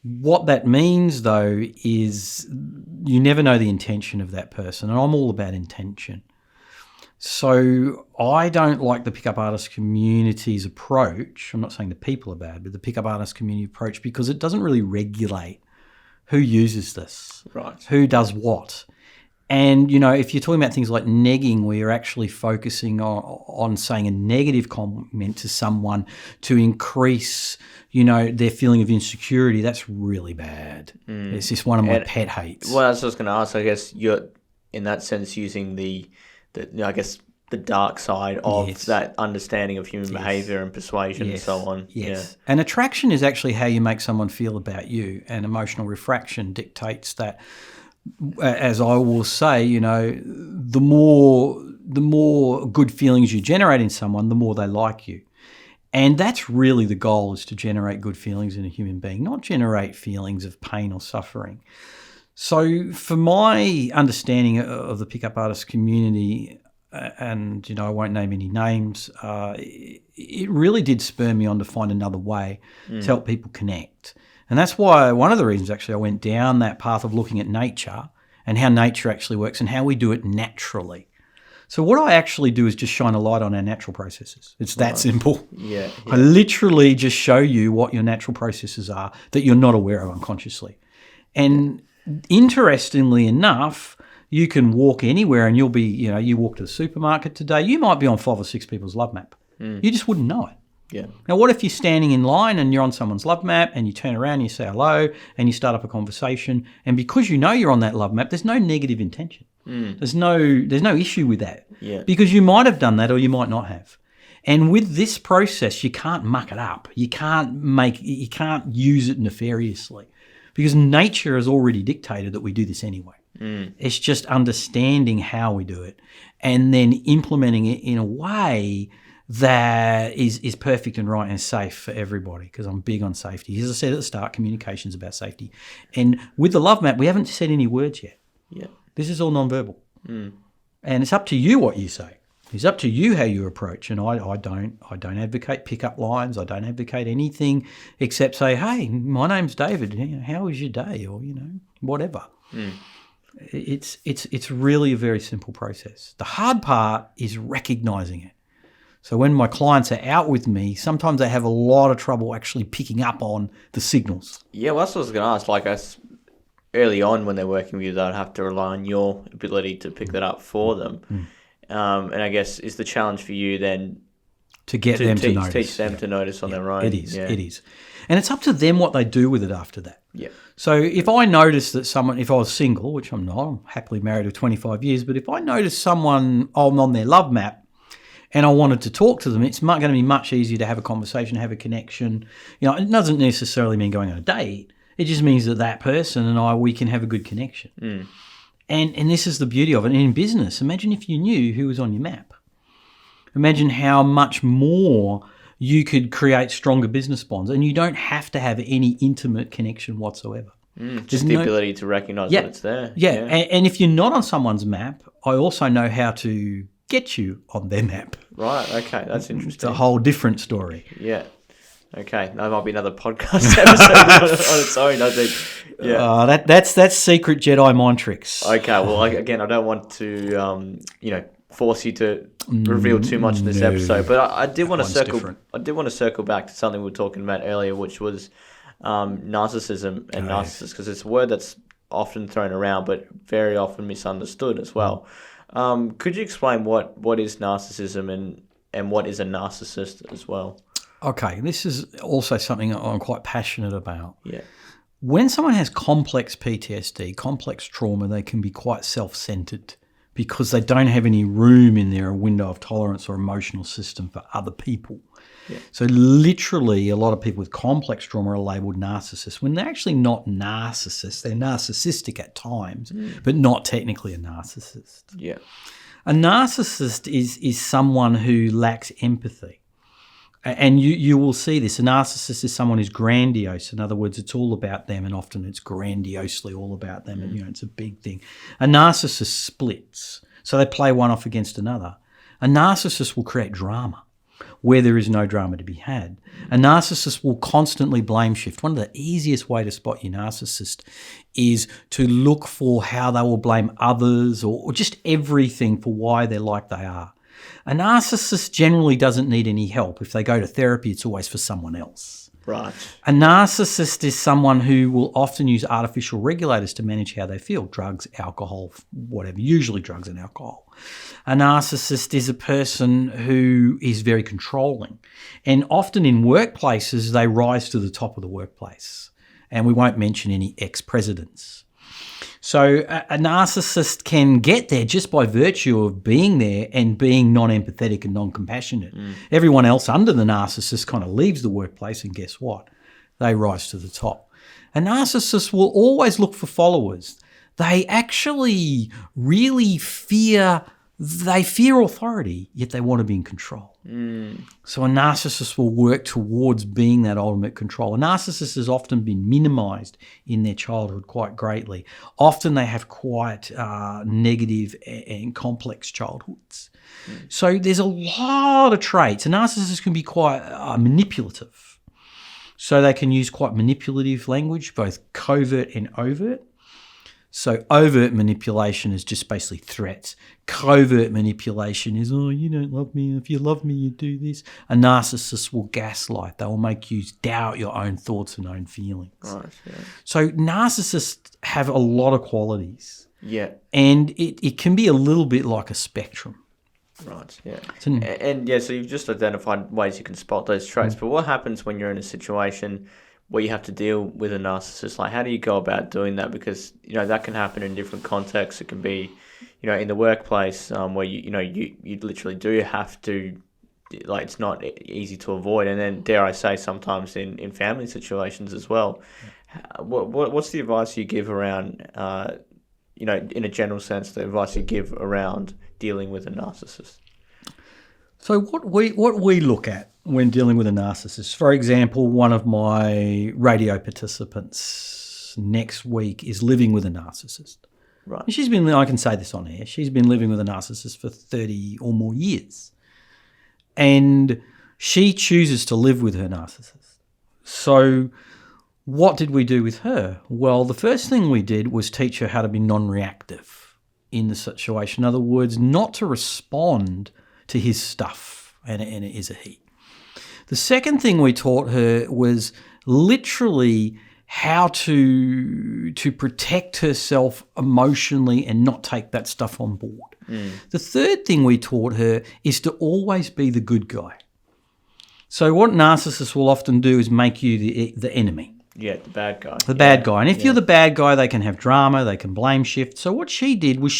[SPEAKER 2] What that means, though, is you never know the intention of that person, and I'm all about intention. So I don't like the pickup artist community's approach. I'm not saying the people are bad, but the pickup artist community approach, because it doesn't really regulate who uses this, who does what. And, if you're talking about things like negging, where you're actually focusing on saying a negative comment to someone to increase, their feeling of insecurity, that's really bad. It's just one of my pet hates.
[SPEAKER 1] Well, that's what I was going to ask. I guess you're, in that sense, using the dark side of that understanding of human behaviour and persuasion and so on.
[SPEAKER 2] Yes. And attraction is actually how you make someone feel about you, and emotional refraction dictates that. As I will say, the more good feelings you generate in someone, the more they like you. And that's really the goal, is to generate good feelings in a human being, not generate feelings of pain or suffering. So for my understanding of the pickup artist community, and, I won't name any names, it really did spur me on to find another way to help people connect. And that's why one of the reasons actually I went down that path of looking at nature and how nature actually works and how we do it naturally. So what I actually do is just shine a light on our natural processes. It's that simple. Yeah. I literally just show you what your natural processes are that you're not aware of unconsciously. And interestingly enough, you can walk anywhere and you'll be, you walk to the supermarket today, you might be on 5 or 6 people's love map. You just wouldn't know it.
[SPEAKER 1] Yeah.
[SPEAKER 2] Now, what if you're standing in line and you're on someone's love map and you turn around and you say hello and you start up a conversation, and because you know you're on that love map, there's no negative intention. There's no issue with that.
[SPEAKER 1] Yeah.
[SPEAKER 2] Because you might have done that or you might not have. And with this process, you can't muck it up. You can't use it nefariously, because nature has already dictated that we do this anyway. It's just understanding how we do it and then implementing it in a way that is perfect and right and safe for everybody, because I'm big on safety. As I said at the start, communication's about safety. And with the love map, we haven't said any words yet.
[SPEAKER 1] Yeah.
[SPEAKER 2] This is all nonverbal. And it's up to you what you say. It's up to you how you approach. And I don't advocate pickup lines. I don't advocate anything except say, hey, my name's David. How was your day? Or, whatever. It's really a very simple process. The hard part is recognizing it. So when my clients are out with me, sometimes they have a lot of trouble actually picking up on the signals.
[SPEAKER 1] Yeah, well, that's what I was going to ask. Like, early on when they're working with you, they'll have to rely on your ability to pick that up for them. And I guess is the challenge for you then
[SPEAKER 2] to get them to notice.
[SPEAKER 1] Teach them to notice on their own.
[SPEAKER 2] It is. And it's up to them what they do with it after that.
[SPEAKER 1] Yeah.
[SPEAKER 2] So if I notice that someone, if I was single, which I'm not, I'm happily married for 25 years, but if I notice someone on their love map and I wanted to talk to them, it's going to be much easier to have a conversation, have a connection. It doesn't necessarily mean going on a date. It just means that person and we can have a good connection. And this is the beauty of it. And in business, imagine if you knew who was on your map. Imagine how much more you could create stronger business bonds, and you don't have to have any intimate connection whatsoever.
[SPEAKER 1] Just the ability to recognise that it's there.
[SPEAKER 2] Yeah. And if you're not on someone's map, I also know how to get you on their map.
[SPEAKER 1] Right, okay, that's interesting.
[SPEAKER 2] It's a whole different story.
[SPEAKER 1] Yeah. Okay, that might be another podcast episode on its own, I think. Yeah.
[SPEAKER 2] That's secret Jedi mind tricks.
[SPEAKER 1] Okay, well, again, I don't want to, force you to reveal too much in this episode, but I did want to circle. I did want to circle back to something we were talking about earlier, which was narcissism and narcissists, because it's a word that's often thrown around, but very often misunderstood as well. Could you explain what is narcissism and what is a narcissist as well?
[SPEAKER 2] Okay, this is also something I'm quite passionate about.
[SPEAKER 1] Yeah.
[SPEAKER 2] When someone has complex PTSD, complex trauma, they can be quite self-centered because they don't have any room in their window of tolerance or emotional system for other people. Yeah. So literally a lot of people with complex trauma are labelled narcissists when they're actually not narcissists. They're narcissistic at times, but not technically a narcissist.
[SPEAKER 1] Yeah.
[SPEAKER 2] A narcissist is someone who lacks empathy. And you will see this. A narcissist is someone who's grandiose. In other words, it's all about them, and often it's grandiosely all about them, and it's a big thing. A narcissist splits, so they play one off against another. A narcissist will create drama where there is no drama to be had. A narcissist will constantly blame shift. One of the easiest way to spot your narcissist is to look for how they will blame others or just everything for why they're like they are. A narcissist generally doesn't need any help. If they go to therapy, it's always for someone else.
[SPEAKER 1] Right.
[SPEAKER 2] A narcissist is someone who will often use artificial regulators to manage how they feel. Drugs, alcohol, whatever, usually drugs and alcohol. A narcissist is a person who is very controlling. And often in workplaces, they rise to the top of the workplace. And we won't mention any ex-presidents. So a narcissist can get there just by virtue of being there and being non-empathetic and non-compassionate. Everyone else under the narcissist kind of leaves the workplace, and guess what? They rise to the top. A narcissist will always look for followers. They actually really fear authority, yet they want to be in control. So a narcissist will work towards being that ultimate control. A narcissist has often been minimized in their childhood quite greatly. Often they have quite negative and complex childhoods. So there's a lot of traits. A narcissist can be quite manipulative. So they can use quite manipulative language, both covert and overt. So overt manipulation is just basically threats. Covert manipulation is, you don't love me. If you love me, you do this. A narcissist will gaslight. They will make you doubt your own thoughts and own feelings. Right, yeah. So narcissists have a lot of qualities.
[SPEAKER 1] Yeah.
[SPEAKER 2] And it can be a little bit like a spectrum.
[SPEAKER 1] Right, yeah. So you've just identified ways you can spot those traits. But what happens when you're in a situation where you have to deal with a narcissist? Like, how do you go about doing that? Because, that can happen in different contexts. It can be, in the workplace where, you literally do have to, like, it's not easy to avoid. And then, dare I say, sometimes in family situations as well. What's the advice you give around, in a general sense, the advice you give around dealing with a narcissist?
[SPEAKER 2] So what we look at when dealing with a narcissist, for example, one of my radio participants next week is living with a narcissist.
[SPEAKER 1] Right.
[SPEAKER 2] She's been, I can say this on air, she's been living with a narcissist for 30 or more years. And she chooses to live with her narcissist. So what did we do with her? Well, the first thing we did was teach her how to be non-reactive in the situation. In other words, not to respond to his stuff and it is a he. The second thing we taught her was literally how to protect herself emotionally and not take that stuff on board. The third thing we taught her is to always be the good guy. So what narcissists will often do is make you the enemy.
[SPEAKER 1] Yeah, the bad guy.
[SPEAKER 2] The bad guy. And if you're the bad guy, they can have drama, they can blame shift. So what she did was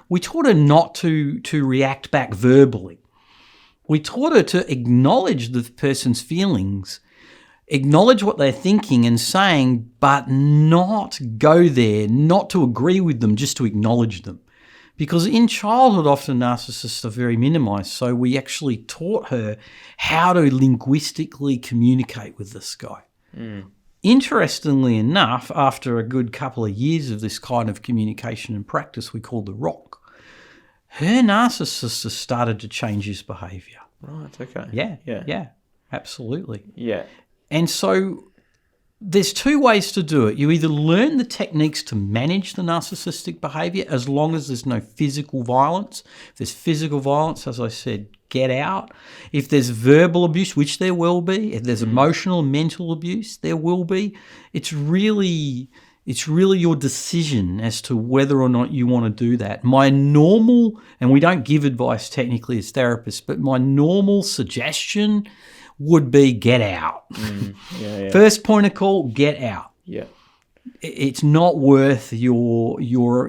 [SPEAKER 2] we taught her not to react back verbally. We taught her to acknowledge the person's feelings, acknowledge what they're thinking and saying, but not go there, not to agree with them, just to acknowledge them. Because in childhood, often narcissists are very minimized. So we actually taught her how to linguistically communicate with this guy. Interestingly enough, after a good couple of years of this kind of communication and practice we call the rock, her narcissist has started to change his behaviour.
[SPEAKER 1] Right, okay.
[SPEAKER 2] Yeah, absolutely.
[SPEAKER 1] Yeah.
[SPEAKER 2] And so there's two ways to do it. You either learn the techniques to manage the narcissistic behaviour as long as there's no physical violence. If there's physical violence, as I said, get out. If there's verbal abuse, which there will be, if there's emotional and mental abuse, there will be. It's really your decision as to whether or not you want to do that. My normal, and we don't give advice technically as therapists, but my normal suggestion would be get out. First point of call, get out.
[SPEAKER 1] Yeah.
[SPEAKER 2] It's not worth your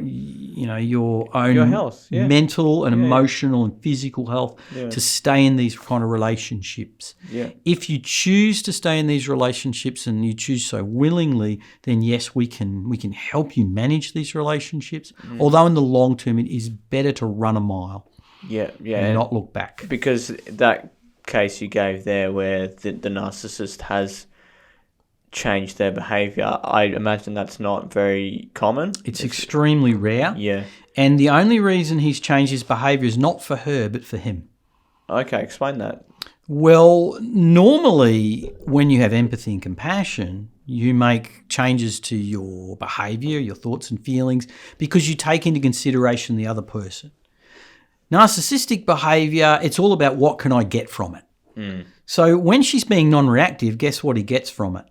[SPEAKER 2] own
[SPEAKER 1] health,
[SPEAKER 2] mental and emotional and physical health to stay in these kind of relationships.
[SPEAKER 1] Yeah.
[SPEAKER 2] If you choose to stay in these relationships and you choose so willingly, then yes, we can help you manage these relationships. Although in the long term, it is better to run a mile. And not look back.
[SPEAKER 1] Because that case you gave there where the narcissist has changed their behaviour, I imagine that's not very common.
[SPEAKER 2] It's extremely rare.
[SPEAKER 1] Yeah.
[SPEAKER 2] And the only reason he's changed his behaviour is not for her, but for him.
[SPEAKER 1] Okay, explain that.
[SPEAKER 2] Well, normally when you have empathy and compassion, you make changes to your behaviour, your thoughts and feelings, because you take into consideration the other person. Narcissistic behaviour, it's all about what can I get from it. So when she's being non-reactive, guess what he gets from it?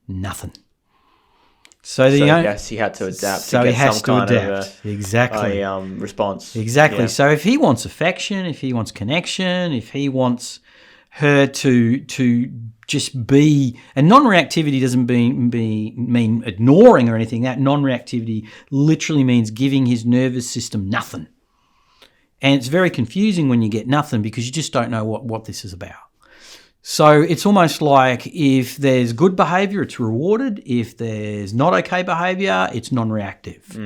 [SPEAKER 2] Nothing. So
[SPEAKER 1] yes, he had to adapt.
[SPEAKER 2] So
[SPEAKER 1] to
[SPEAKER 2] he
[SPEAKER 1] get
[SPEAKER 2] has
[SPEAKER 1] some
[SPEAKER 2] to
[SPEAKER 1] kind
[SPEAKER 2] adapt. Exactly.
[SPEAKER 1] A response.
[SPEAKER 2] Exactly.
[SPEAKER 1] Yeah.
[SPEAKER 2] So if he wants affection, if he wants connection, if he wants her to just be, and non-reactivity doesn't mean ignoring or anything. That non-reactivity literally means giving his nervous system nothing. And it's very confusing when you get nothing because you just don't know what this is about. So it's almost like if there's good behaviour, it's rewarded. If there's not okay behaviour, it's non-reactive.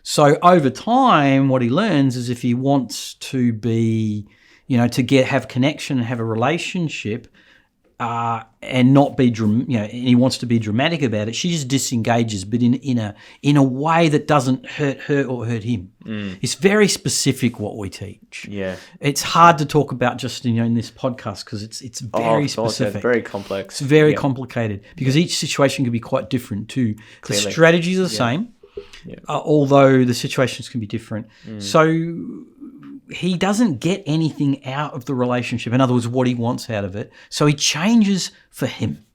[SPEAKER 2] So over time, what he learns is if he wants to be, have connection and have a relationship, and not be, and he wants to be dramatic about it, she just disengages, but in a way that doesn't hurt her or hurt him. It's very specific what we teach.
[SPEAKER 1] Yeah,
[SPEAKER 2] it's hard to talk about just in this podcast because it's very specific.
[SPEAKER 1] It's very complex.
[SPEAKER 2] It's very complicated because each situation can be quite different too. Clearly. The strategies are the same, although the situations can be different. So he doesn't get anything out of the relationship. In other words, what he wants out of it. So he changes for him.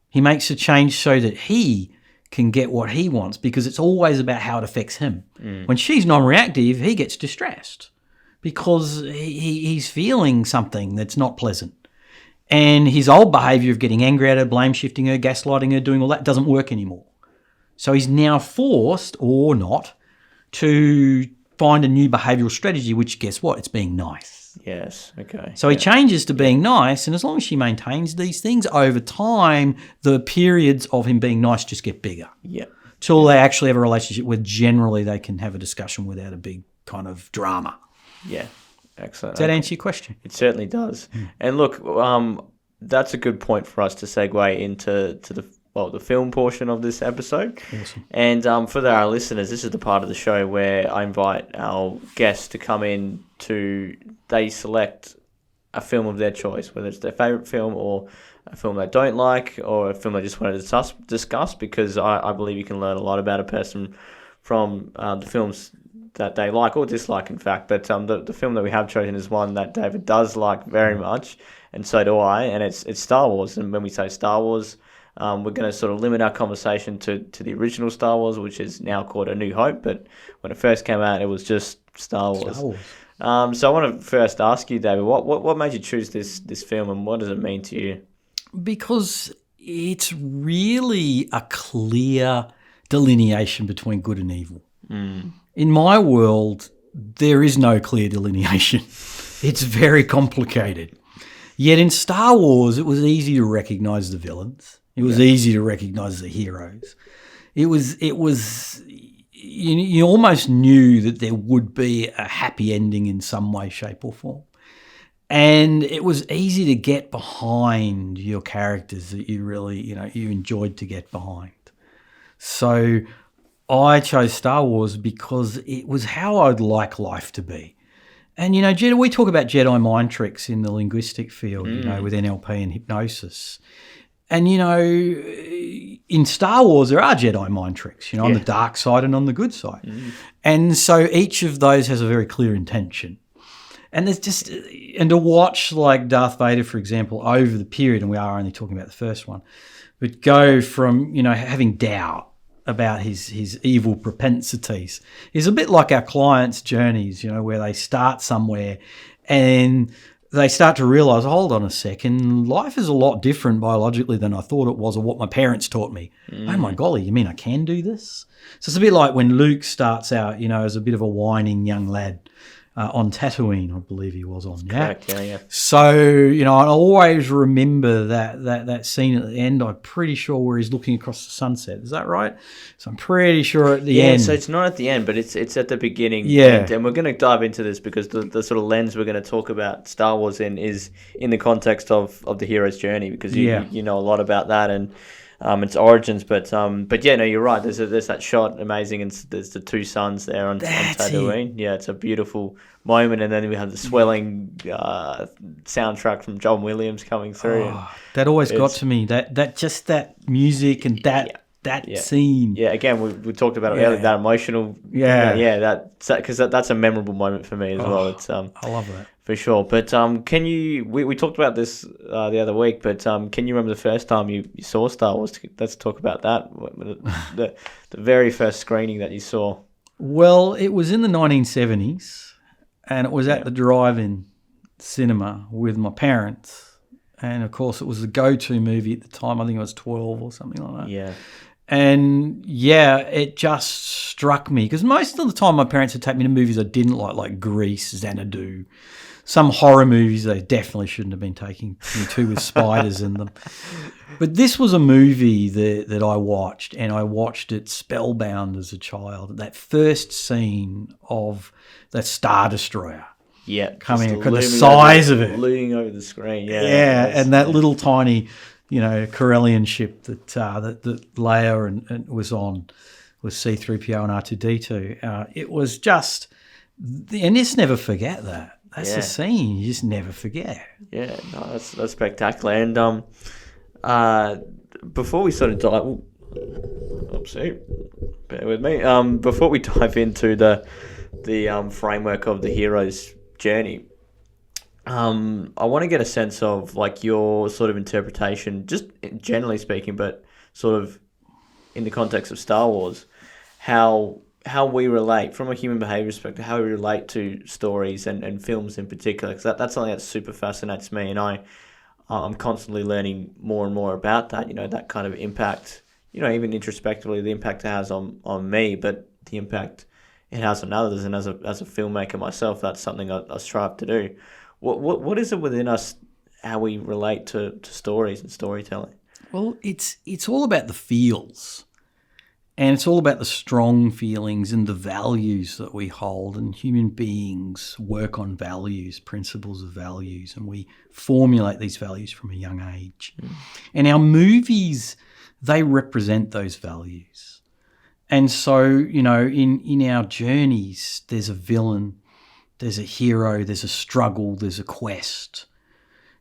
[SPEAKER 2] He makes a change so that he can get what he wants because it's always about how it affects him. When she's non-reactive, he gets distressed because he's feeling something that's not pleasant. And his old behaviour of getting angry at her, blame shifting her, gaslighting her, doing all that doesn't work anymore. So he's now forced, or not, to find a new behavioural strategy, which guess what? It's being nice.
[SPEAKER 1] Yes, okay.
[SPEAKER 2] So he changes to being nice, and as long as she maintains these things, over time, the periods of him being nice just get bigger.
[SPEAKER 1] Yeah.
[SPEAKER 2] Till they actually have a relationship where generally they can have a discussion without a big kind of drama.
[SPEAKER 1] Yeah, excellent.
[SPEAKER 2] Does that answer your question?
[SPEAKER 1] It certainly does. And look, that's a good point for us to segue into the film portion of this episode.
[SPEAKER 2] Awesome.
[SPEAKER 1] And for our listeners, this is the part of the show where I invite our guests to come in they select a film of their choice, whether it's their favourite film or a film they don't like or a film they just want to discuss, because I believe you can learn a lot about a person from the films that they like or dislike, in fact. But the film that we have chosen is one that David does like very much, and so do I. And it's Star Wars. And when we say Star Wars, we're going to sort of limit our conversation to the original Star Wars, which is now called A New Hope. But when it first came out, it was just Star Wars.
[SPEAKER 2] Star Wars.
[SPEAKER 1] So I want to first ask you, David, what made you choose this film, and what does it mean to you?
[SPEAKER 2] Because it's really a clear delineation between good and evil. In my world, there is no clear delineation. It's very complicated. Yet in Star Wars, it was easy to recognise the villains. It was easy to recognise the heroes. It was you almost knew that there would be a happy ending in some way, shape or form. And it was easy to get behind your characters that you really, you enjoyed to get behind. So I chose Star Wars because it was how I'd like life to be. And, we talk about Jedi mind tricks in the linguistic field, with NLP and hypnosis. And, in Star Wars, there are Jedi mind tricks, on the dark side and on the good side. And so each of those has a very clear intention. And and to watch like Darth Vader, for example, over the period, and we are only talking about the first one, but go from, having doubt about his evil propensities is a bit like our clients' journeys, where they start somewhere and they start to realise, hold on a second, life is a lot different biologically than I thought it was, or what my parents taught me. Oh my golly, you mean I can do this? So it's a bit like when Luke starts out, as a bit of a whining young lad on Tatooine, I believe he was on.
[SPEAKER 1] Correct, yeah.
[SPEAKER 2] So, I always remember that scene at the end, I'm pretty sure, where he's looking across the sunset. Is that right? So I'm pretty sure at the end.
[SPEAKER 1] Yeah, so it's not at the end, but it's at the beginning.
[SPEAKER 2] Yeah.
[SPEAKER 1] And we're going to dive into this because the sort of lens we're going to talk about Star Wars in is in the context of the hero's journey, because you know a lot about that and its origins, but yeah, no, you're right. There's that shot, amazing, and there's the two suns there on Tatooine. Yeah, it's a beautiful moment, and then we have the swelling soundtrack from John Williams coming through.
[SPEAKER 2] Oh, that always got to me. That just that music and that scene.
[SPEAKER 1] Yeah, again, we talked about it earlier. That emotional. Because that's a memorable moment for me as well. It's
[SPEAKER 2] I love that.
[SPEAKER 1] For sure. But can you? We talked about this the other week. But can you remember the first time you saw Star Wars? Let's talk about that. The very first screening that you saw.
[SPEAKER 2] Well, it was in the 1970s, and it was at the drive-in cinema with my parents. And of course, it was the go-to movie at the time. I think I was 12 or something like that.
[SPEAKER 1] Yeah.
[SPEAKER 2] And it just struck me because most of the time my parents would take me to movies I didn't like Grease, Xanadu, some horror movies they definitely shouldn't have been taking me to with spiders in them. But this was a movie that I watched, and I watched it spellbound as a child. That first scene of that Star Destroyer.
[SPEAKER 1] Yeah.
[SPEAKER 2] Coming, the size of it.
[SPEAKER 1] Looming over the screen,
[SPEAKER 2] and that little tiny, Corellian ship that Leia and was on, was C-3PO and R2-D2. It was just, and you just never forget that. That's the scene you just never forget. Yeah,
[SPEAKER 1] no, that's spectacular. And before we sort of dive, bear with me. Before we dive into the framework of the hero's journey, I want to get a sense of like your sort of interpretation, just generally speaking, but sort of in the context of Star Wars, how we relate from a human behavior perspective, how we relate to stories and films in particular, because that's something that super fascinates me, and I'm constantly learning more and more about that. That kind of impact, even introspectively, the impact it has on me, but the impact it has on others. And as a filmmaker myself, that's something I strive to do. What is it within us, how we relate to stories and storytelling?
[SPEAKER 2] Well, it's all about the feels. And it's all about the strong feelings and the values that we hold. And human beings work on values, principles of values, and we formulate these values from a young age. And our movies, they represent those values. And so, in our journeys, there's a villain, there's a hero, there's a struggle, there's a quest,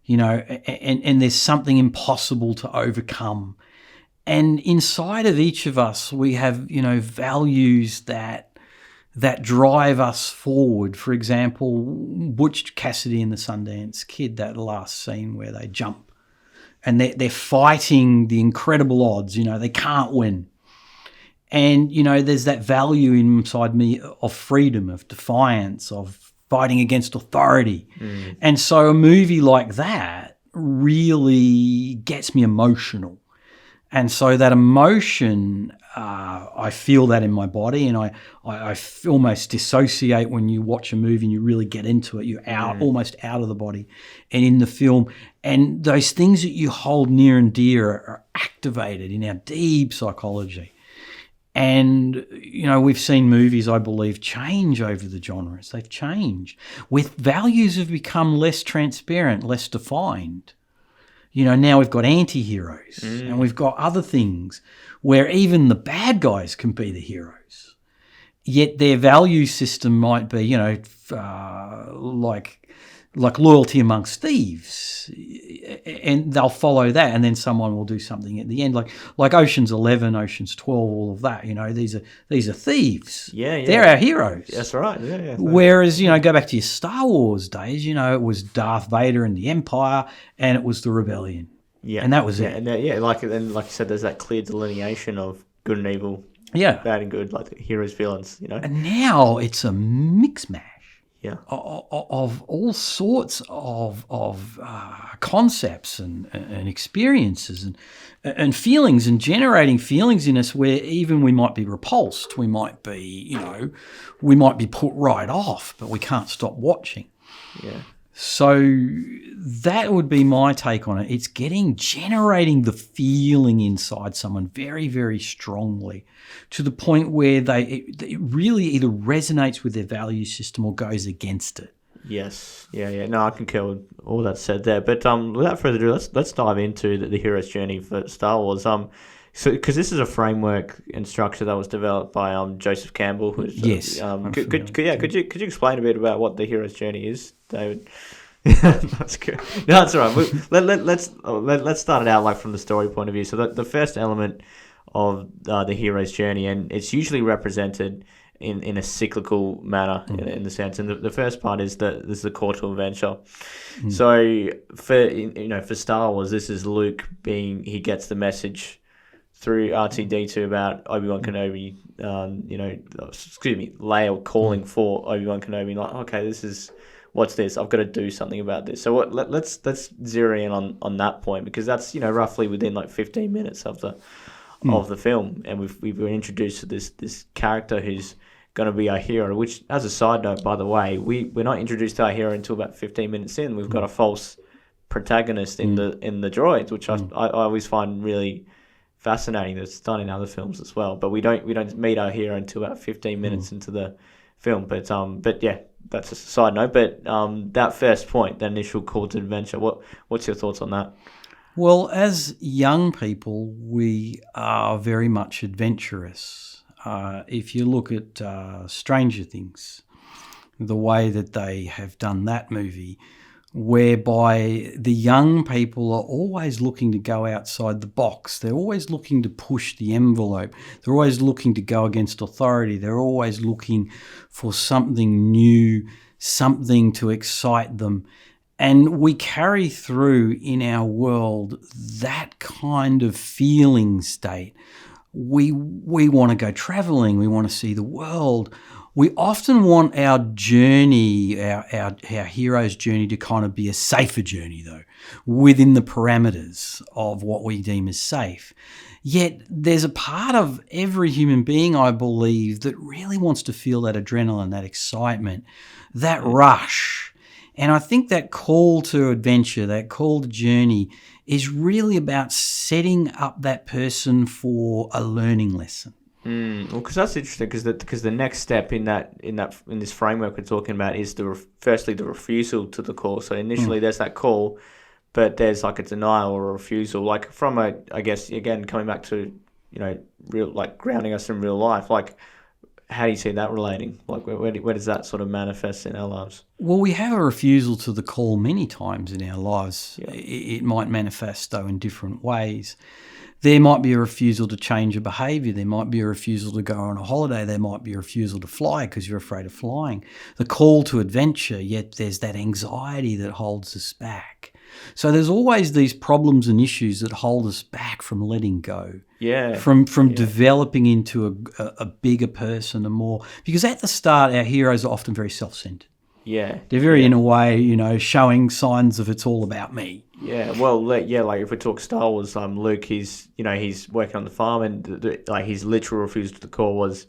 [SPEAKER 2] and there's something impossible to overcome. And inside of each of us, we have, values that that drive us forward. For example, Butch Cassidy and the Sundance Kid, that last scene where they jump and they're fighting the incredible odds. They can't win. And, there's that value inside me of freedom, of defiance, of fighting against authority. And so a movie like that really gets me emotional. And so that emotion, I feel that in my body, and I almost dissociate when you watch a movie and you really get into it. You're almost out of the body and in the film. And those things that you hold near and dear are activated in our deep psychology. And, we've seen movies, I believe, change over the genres. They've changed. With values have become less transparent, less defined. Now we've got anti-heroes and we've got other things where even the bad guys can be the heroes. Yet their value system might be, like loyalty amongst thieves, and they'll follow that, and then someone will do something at the end, like Ocean's 11, Ocean's 12, all of that. These are thieves.
[SPEAKER 1] Yeah.
[SPEAKER 2] They're our heroes.
[SPEAKER 1] That's right. Yeah.
[SPEAKER 2] Whereas go back to your Star Wars days. It was Darth Vader and the Empire, and it was the rebellion. Yeah, and that was it.
[SPEAKER 1] And like you said, there's that clear delineation of good and evil.
[SPEAKER 2] Yeah,
[SPEAKER 1] bad and good, like the heroes, villains.
[SPEAKER 2] And now it's a mix mash.
[SPEAKER 1] Yeah,
[SPEAKER 2] of all sorts of concepts and experiences and feelings, and generating feelings in us where even we might be repulsed, we might be put right off, but we can't stop watching.
[SPEAKER 1] Yeah.
[SPEAKER 2] So that would be my take on it. It's generating the feeling inside someone very, very strongly to the point where it really either resonates with their value system or goes against it.
[SPEAKER 1] Yes. Yeah. No, I concur with all that said there. But without further ado, let's dive into the hero's journey for Star Wars. So, because this is a framework and structure that was developed by Joseph Campbell. Who's,
[SPEAKER 2] yes.
[SPEAKER 1] Could you explain a bit about what the hero's journey is, David? That's good. No, that's all right. Let's start it out like from the story point of view. So the first element of the hero's journey, and it's usually represented in a cyclical manner in the sense. And the first part is the call to adventure. So for Star Wars, this is Luke he gets the message through R2-D2 about Obi-Wan Kenobi, Leia calling for Obi-Wan Kenobi, like, okay, what's this? I've got to do something about this. So let's zero in on that point, because that's, roughly within like 15 minutes of the film, and we've been introduced to this character who's going to be our hero, which, as a side note, by the way, we're not introduced to our hero until about 15 minutes in. We've got a false protagonist in the droids, which I always find really fascinating. That's done in other films as well, but we don't meet our hero until about 15 minutes into the film. But yeah, that's a side note. But that first point, the initial call to adventure, what's your thoughts on that?
[SPEAKER 2] Well, as young people, we are very much adventurous. If you look at Stranger Things, the way that they have done that movie, whereby the young people are always looking to go outside the box. They're always looking to push the envelope. They're always looking to go against authority. They're always looking for something new, something to excite them. And we carry through in our world that kind of feeling state. We want to go traveling. We want to see the world. We often want our journey, our hero's journey, to kind of be a safer journey, though, within the parameters of what we deem as safe. Yet there's a part of every human being, I believe, that really wants to feel that adrenaline, that excitement, that rush. And I think that call to adventure, that call to journey, is really about setting up that person for a learning lesson.
[SPEAKER 1] Well, because that's interesting. Because the next step in this framework we're talking about is firstly the refusal to the call. So initially there's that call, but there's like a denial or a refusal. Like from I guess again coming back to real, like grounding us in real life. Like, how do you see that relating? Like where does that sort of manifest in our lives?
[SPEAKER 2] Well, we have a refusal to the call many times in our lives.
[SPEAKER 1] Yeah.
[SPEAKER 2] It might manifest though in different ways. There might be a refusal to change a behaviour. There might be a refusal to go on a holiday. There might be a refusal to fly because you're afraid of flying. The call to adventure, yet there's that anxiety that holds us back. So there's always these problems and issues that hold us back from letting go.
[SPEAKER 1] Yeah.
[SPEAKER 2] From developing into a bigger person and more. Because at the start, our heroes are often very self-centered.
[SPEAKER 1] Yeah.
[SPEAKER 2] They're very, in a way, showing signs of it's all about me.
[SPEAKER 1] Yeah, well, like if we talk Star Wars, Luke, he's working on the farm, and his literal refusal to the call was,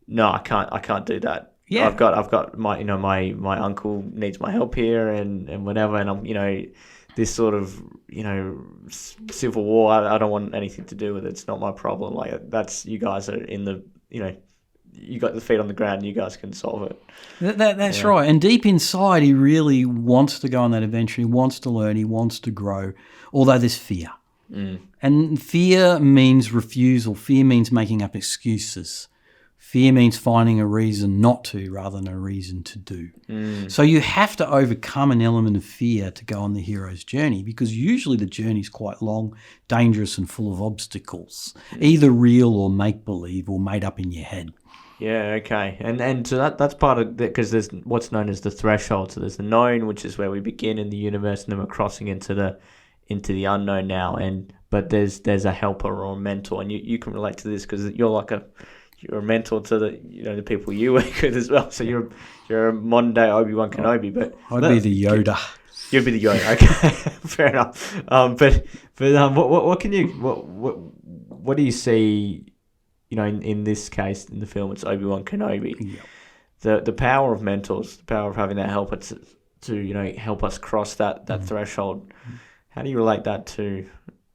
[SPEAKER 1] no, I can't do that. Yeah, I've got my my uncle needs my help here, and whatever, and I'm this sort of civil war. I don't want anything to do with it. It's not my problem. Like that's you guys are in the you got the feet on the ground. You guys can solve it.
[SPEAKER 2] That's right. And deep inside, he really wants to go on that adventure. He wants to learn. He wants to grow. Although there's fear. And fear means refusal. Fear means making up excuses. Fear means finding a reason not to rather than a reason to do. So you have to overcome an element of fear to go on the hero's journey, because usually the journey is quite long, dangerous and full of obstacles, either real or make-believe or made up in your head.
[SPEAKER 1] Yeah, okay. And so that's part of it, because there's what's known as the threshold. So there's the known, which is where we begin in the universe, and then we're crossing into the unknown now. But there's a helper or a mentor, and you can relate to this because you're a mentor to the people you work with as well. So you're a modern day Obi-Wan Kenobi, but
[SPEAKER 2] I'd be the Yoda.
[SPEAKER 1] You'd be the Yoda. Okay, fair enough. But what can you what do you see? In this case, in the film, it's Obi-Wan Kenobi. Yep. The power of mentors, the power of having that helper to help us cross that threshold. How do you relate that to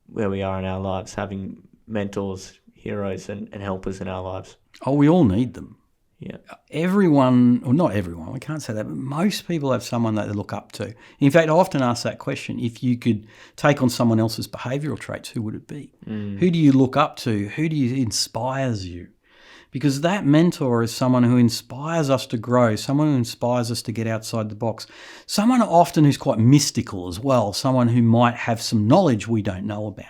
[SPEAKER 1] where we are in our lives, having mentors, heroes, and helpers in our lives?
[SPEAKER 2] Oh, we all need them.
[SPEAKER 1] Yeah.
[SPEAKER 2] Everyone, or not everyone, we can't say that, but most people have someone that they look up to. In fact, I often ask that question: if you could take on someone else's behavioural traits, who would it be? Who do you look up to? Who inspires you? Because that mentor is someone who inspires us to grow, someone who inspires us to get outside the box, someone often who's quite mystical as well, someone who might have some knowledge we don't know about.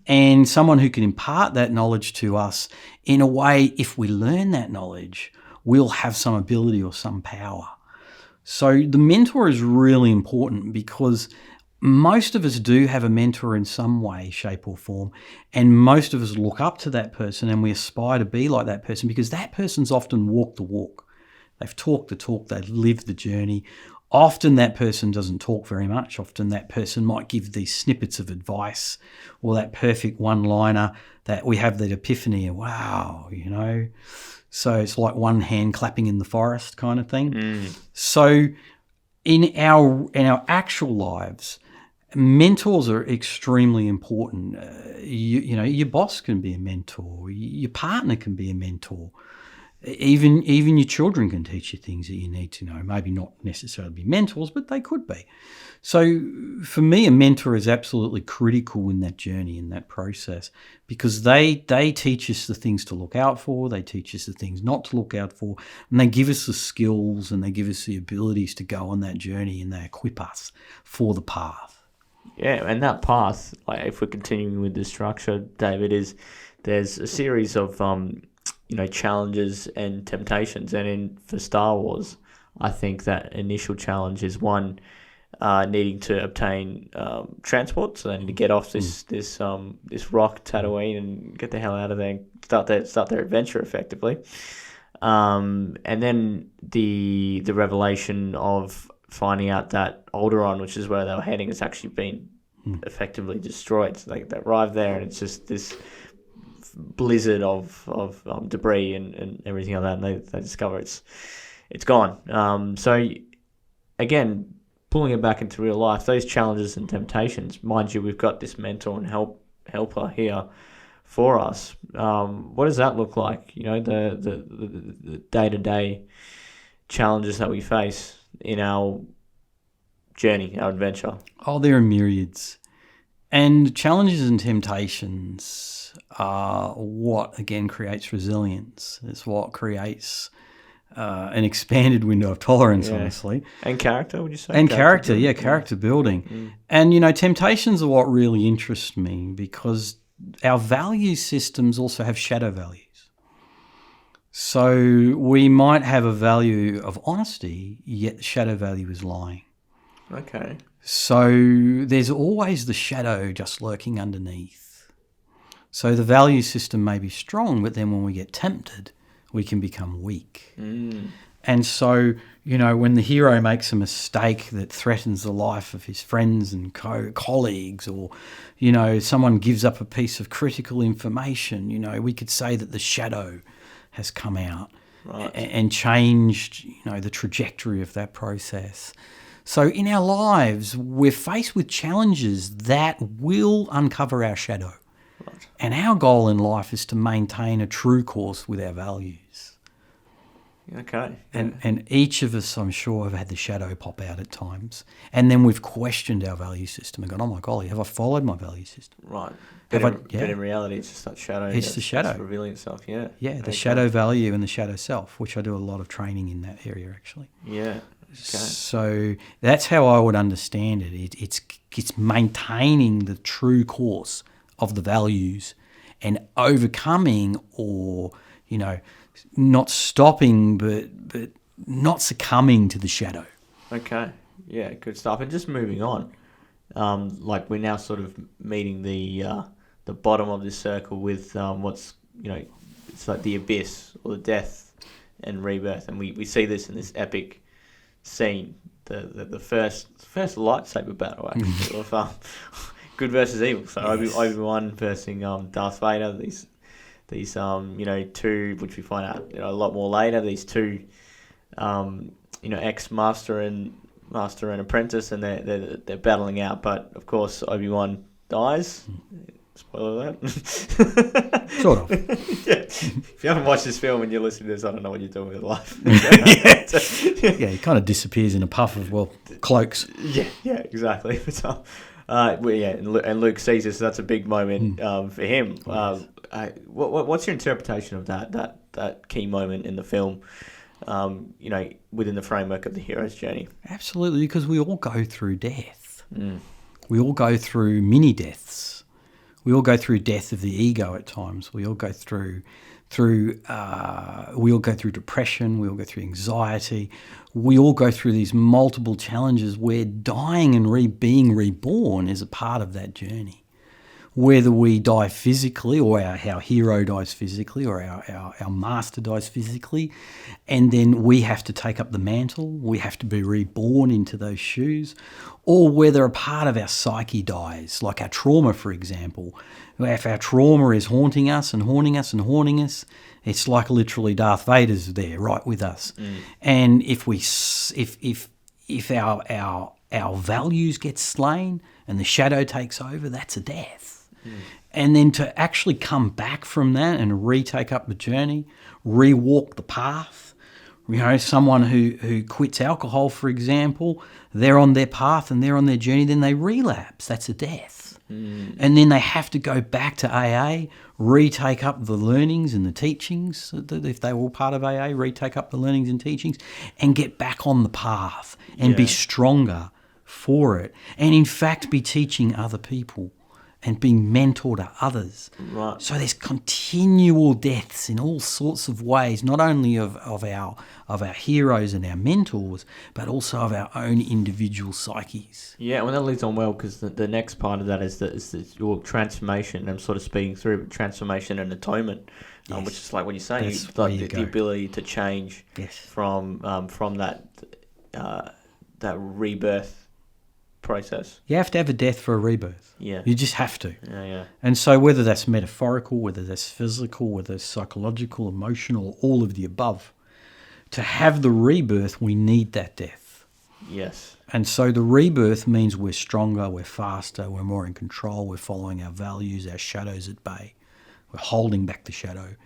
[SPEAKER 2] And someone who can impart that knowledge to us in a way, if we learn that knowledge, we'll have some ability or some power. So the mentor is really important, because most of us do have a mentor in some way, shape or form, and most of us look up to that person and we aspire to be like that person, because that person's often walked the walk. They've talked the talk, they've lived the journey. Often that person doesn't talk very much. Often that person might give these snippets of advice or that perfect one-liner that we have that epiphany of, wow, So it's like one hand clapping in the forest kind of thing. So in our actual lives, mentors are extremely important. Your boss can be a mentor. Your partner can be a mentor. Even your children can teach you things that you need to know. Maybe not necessarily be mentors, but they could be. So for me, a mentor is absolutely critical in that journey, in that process, because they teach us the things to look out for, they teach us the things not to look out for, and they give us the skills and they give us the abilities to go on that journey, and they equip us for the path.
[SPEAKER 1] Yeah, and that path, like if we're continuing with the structure, David, there's a series of challenges and temptations. And for Star Wars, I think that initial challenge is one, needing to obtain transport. So they need to get off this rock, Tatooine, and get the hell out of there and start their adventure effectively. And then the revelation of finding out that Alderaan, which is where they were heading, has actually been effectively destroyed. So they arrive there and it's just this blizzard of debris and everything like that, and they discover it's gone. So again, pulling it back into real life, those challenges and temptations, mind you, we've got this mentor and helper here for us. What does that look like? The day-to-day challenges that we face in our journey, our adventure.
[SPEAKER 2] Oh, there are myriads. And challenges and temptations are what, again, creates resilience. It's what creates an expanded window of tolerance, honestly.
[SPEAKER 1] And character, would you say?
[SPEAKER 2] And character building. And, temptations are what really interest me, because our value systems also have shadow values. So we might have a value of honesty, yet the shadow value is lying.
[SPEAKER 1] Okay.
[SPEAKER 2] So there's always the shadow just lurking underneath. So the value system may be strong, but then when we get tempted, we can become weak. And so, when the hero makes a mistake that threatens the life of his friends and colleagues, or, someone gives up a piece of critical information, we could say that the shadow has come out and changed, the trajectory of that process. So in our lives, we're faced with challenges that will uncover our shadow. Right. And our goal in life is to maintain a true course with our values.
[SPEAKER 1] Okay.
[SPEAKER 2] And each of us, I'm sure, have had the shadow pop out at times. And then we've questioned our value system and gone, oh my golly, have I followed my value system?
[SPEAKER 1] Right. But in reality, it's just that shadow.
[SPEAKER 2] It's the shadow.
[SPEAKER 1] It's revealing itself, yeah.
[SPEAKER 2] Yeah, the shadow value and the shadow self, which I do a lot of training in that area, actually.
[SPEAKER 1] Yeah. Okay.
[SPEAKER 2] So that's how I would understand it. It's maintaining the true course of the values and overcoming, or not stopping, but not succumbing to the shadow.
[SPEAKER 1] Okay, yeah, good stuff. And just moving on, like we're now sort of meeting the bottom of this circle with what's it's like the abyss, or the death and rebirth, and we see this in this epic scene, the first lightsaber battle actually of good versus evil. So yes. Obi-Wan versus Darth Vader. These two, which we find out a lot more later. These two, ex-master and apprentice, and they're battling out. But of course, Obi-Wan dies. Spoiler alert.
[SPEAKER 2] Sort of.
[SPEAKER 1] Yeah. If you haven't watched this film and you're listening to this, I don't know what you're doing with your life.
[SPEAKER 2] Yeah, he kind of disappears in a puff of, cloaks.
[SPEAKER 1] Yeah, exactly. And Luke sees this, so that's a big moment for him. What's your interpretation of that key moment in the film, within the framework of the hero's journey?
[SPEAKER 2] Absolutely, because we all go through death. We all go through mini deaths. We all go through death of the ego at times. We all go through depression. We all go through anxiety. We all go through these multiple challenges where dying and being reborn is a part of that journey. Whether we die physically, or our hero dies physically, or our master dies physically, and then we have to take up the mantle, we have to be reborn into those shoes, or whether a part of our psyche dies, like our trauma, for example. If our trauma is haunting us and haunting us and haunting us, it's like literally Darth Vader's there right with us. And if our values get slain and the shadow takes over, that's a death. And then to actually come back from that and retake up the journey, rewalk the path. Someone who quits alcohol, for example, they're on their path and they're on their journey, then they relapse. That's a death. And then they have to go back to AA, retake up the learnings and the teachings, if they were part of AA, retake up the learnings and teachings, and get back on the path and be stronger for it. And in fact, be teaching other people and being mentor to others.
[SPEAKER 1] Right.
[SPEAKER 2] So there's continual deaths in all sorts of ways, not only of our heroes and our mentors, but also of our own individual psyches.
[SPEAKER 1] Yeah, well, that leads on well, because the next part of that is your transformation. I'm sort of speaking through transformation and atonement, which is like when you're saying the ability to change from that rebirth process.
[SPEAKER 2] You have to have a death for a rebirth.
[SPEAKER 1] Yeah.
[SPEAKER 2] You just have to.
[SPEAKER 1] Yeah.
[SPEAKER 2] And so whether that's metaphorical, whether that's physical, whether it's psychological, emotional, all of the above, to have the rebirth, we need that death.
[SPEAKER 1] Yes.
[SPEAKER 2] And so the rebirth means we're stronger, we're faster, we're more in control, we're following our values, our shadows at bay. We're holding back the shadow.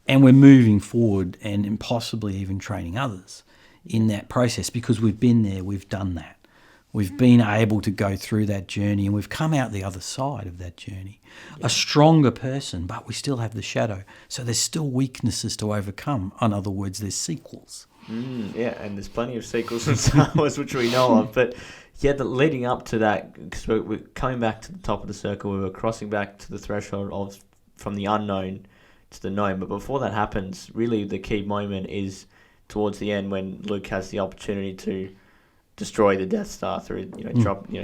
[SPEAKER 2] And we're moving forward and possibly even training others in that process, because we've been there, we've done that. We've been able to go through that journey, and we've come out the other side of that journey. Yeah. A stronger person, but we still have the shadow. So there's still weaknesses to overcome. In other words, there's sequels.
[SPEAKER 1] And there's plenty of sequels in Star Wars, which we know of. But Yeah, leading up to that, because we're coming back to the top of the circle, we were crossing back to the threshold of from the unknown to the known. But before that happens, really the key moment is towards the end when Luke has the opportunity to destroy the Death Star through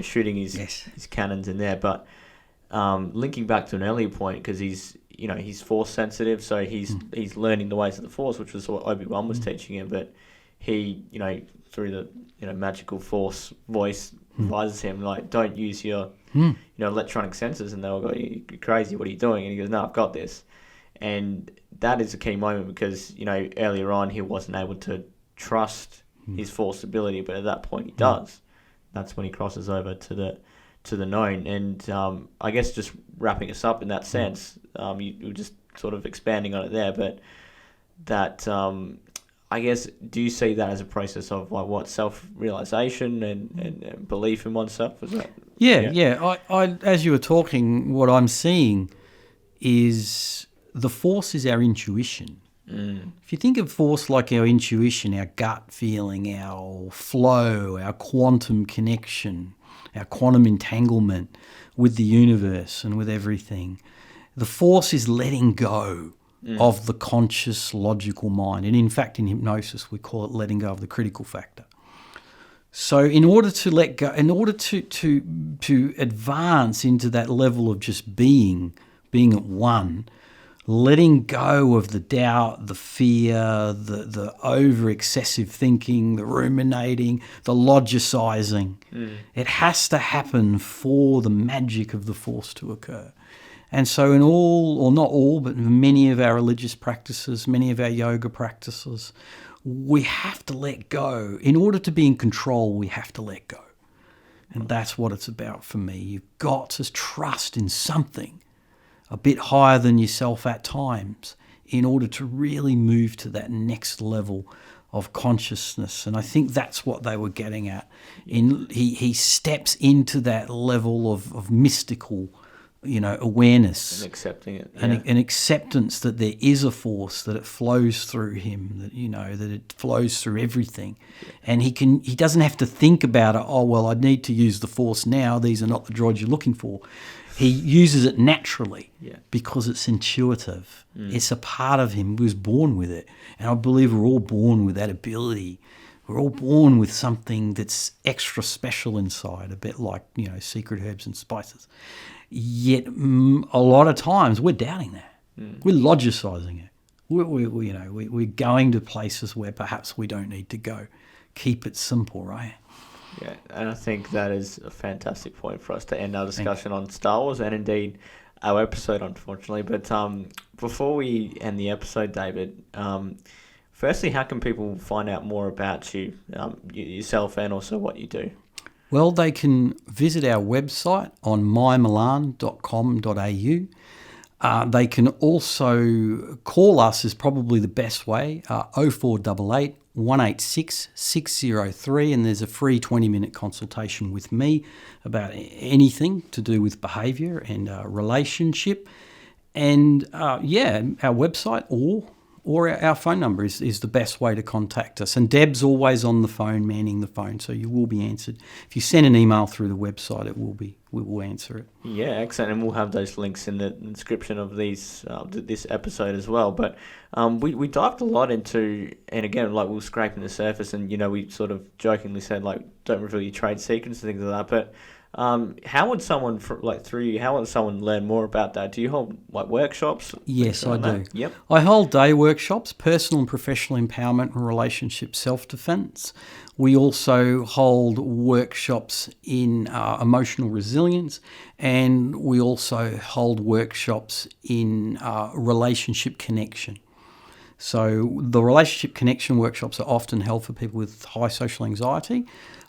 [SPEAKER 1] shooting his cannons in there. But linking back to an earlier point, because he's Force sensitive, so he's learning the ways of the Force, which was what Obi-Wan was teaching him. But he, through the magical Force voice, advises him like, don't use your electronic sensors, and they'll go, you're crazy, what are you doing? And he goes, no, I've got this. And that is a key moment because earlier on he wasn't able to trust his Force ability, but at that point he does. That's when he crosses over to the known. And I guess just wrapping us up in that sense, you were just sort of expanding on it there, but that I guess, do you see that as a process of like what self-realization and belief in oneself? Is that?
[SPEAKER 2] Yeah. I as you were talking, what I'm seeing is the Force is our intuition. If you think of Force like our intuition, our gut feeling, our flow, our quantum connection, our quantum entanglement with the universe and with everything, the Force is letting go of the conscious, logical mind. And in fact, in hypnosis, we call it letting go of the critical factor. So in order to let go, in order to advance into that level of just being at one, letting go of the doubt, the fear, the over excessive thinking, the ruminating, the logicizing. It has to happen for the magic of the Force to occur. And so in all, or not all, but many of our religious practices, many of our yoga practices, we have to let go. In order to be in control, we have to let go. And that's what it's about for me. You've got to trust in something a bit higher than yourself at times in order to really move to that next level of consciousness. And I think that's what they were getting at. He steps into that level of mystical awareness.
[SPEAKER 1] And accepting it.
[SPEAKER 2] And an acceptance that there is a Force, that it flows through him, that it flows through everything. And he doesn't have to think about it, oh, well, I need to use the Force now. These are not the droids you're looking for. He uses it naturally because it's intuitive. It's a part of him. He was born with it. And I believe we're all born with that ability. We're all born with something that's extra special inside, a bit like, secret herbs and spices. Yet a lot of times we're doubting that. We're logicizing it. We're going to places where perhaps we don't need to go. Keep it simple, right?
[SPEAKER 1] Yeah, and I think that is a fantastic point for us to end our discussion on Star Wars and indeed our episode, unfortunately. But before we end the episode, David, firstly, how can people find out more about you, yourself, and also what you do?
[SPEAKER 2] Well, they can visit our website on mymilan.com.au. They can also call us, is probably the best way, 0488 186 603, and there's a free 20-minute consultation with me about anything to do with behaviour and relationship. And our website or our phone number is the best way to contact us. And Deb's always on the phone, manning the phone, so you will be answered. If you send an email through the website, we will answer it.
[SPEAKER 1] Yeah, excellent. And we'll have those links in the description of this episode as well. But we dived a lot into, and again, like we were scraping the surface, and we sort of jokingly said like, don't reveal your trade secrets and things like that. But how would someone learn more about that? Do you hold like workshops?
[SPEAKER 2] Yes, I do.
[SPEAKER 1] Yep.
[SPEAKER 2] I hold day workshops, personal and professional empowerment and relationship self-defense. We also hold workshops in emotional resilience, and we also hold workshops in relationship connection. So the relationship connection workshops are often held for people with high social anxiety,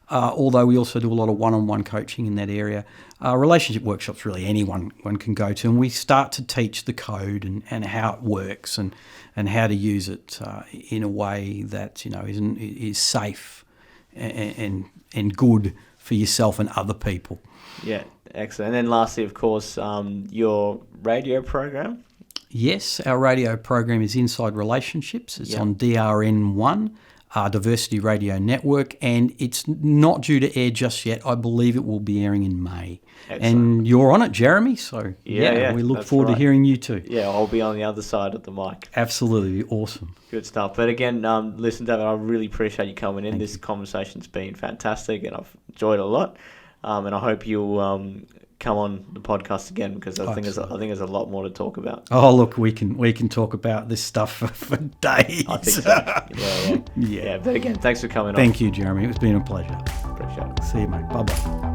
[SPEAKER 2] although we also do a lot of one-on-one coaching in that area. Relationship workshops, really anyone can go to, and we start to teach the code and how it works and how to use it in a way that is safe and good for yourself and other people.
[SPEAKER 1] Yeah, excellent. And then lastly, of course, your radio program.
[SPEAKER 2] Yes, our radio program is Inside Relationships. It's on DRN1. Diversity Radio Network, and it's not due to air just yet. I believe it will be airing in May. Excellent. And you're on it, Jeremy, so we look forward to hearing you too.
[SPEAKER 1] Yeah, I'll be on the other side of the mic.
[SPEAKER 2] Absolutely, awesome.
[SPEAKER 1] Good stuff. But again, listen, David, I really appreciate you coming in. This conversation's been fantastic, and I've enjoyed it a lot. And I hope you'll come on the podcast again, because I think there's a lot more to talk about.
[SPEAKER 2] Oh, look, we can talk about this stuff for days.
[SPEAKER 1] I think so. Yeah. But again, thanks for coming on.
[SPEAKER 2] Thank you, Jeremy. It's been a pleasure.
[SPEAKER 1] Appreciate it.
[SPEAKER 2] See you, mate. Bye-bye.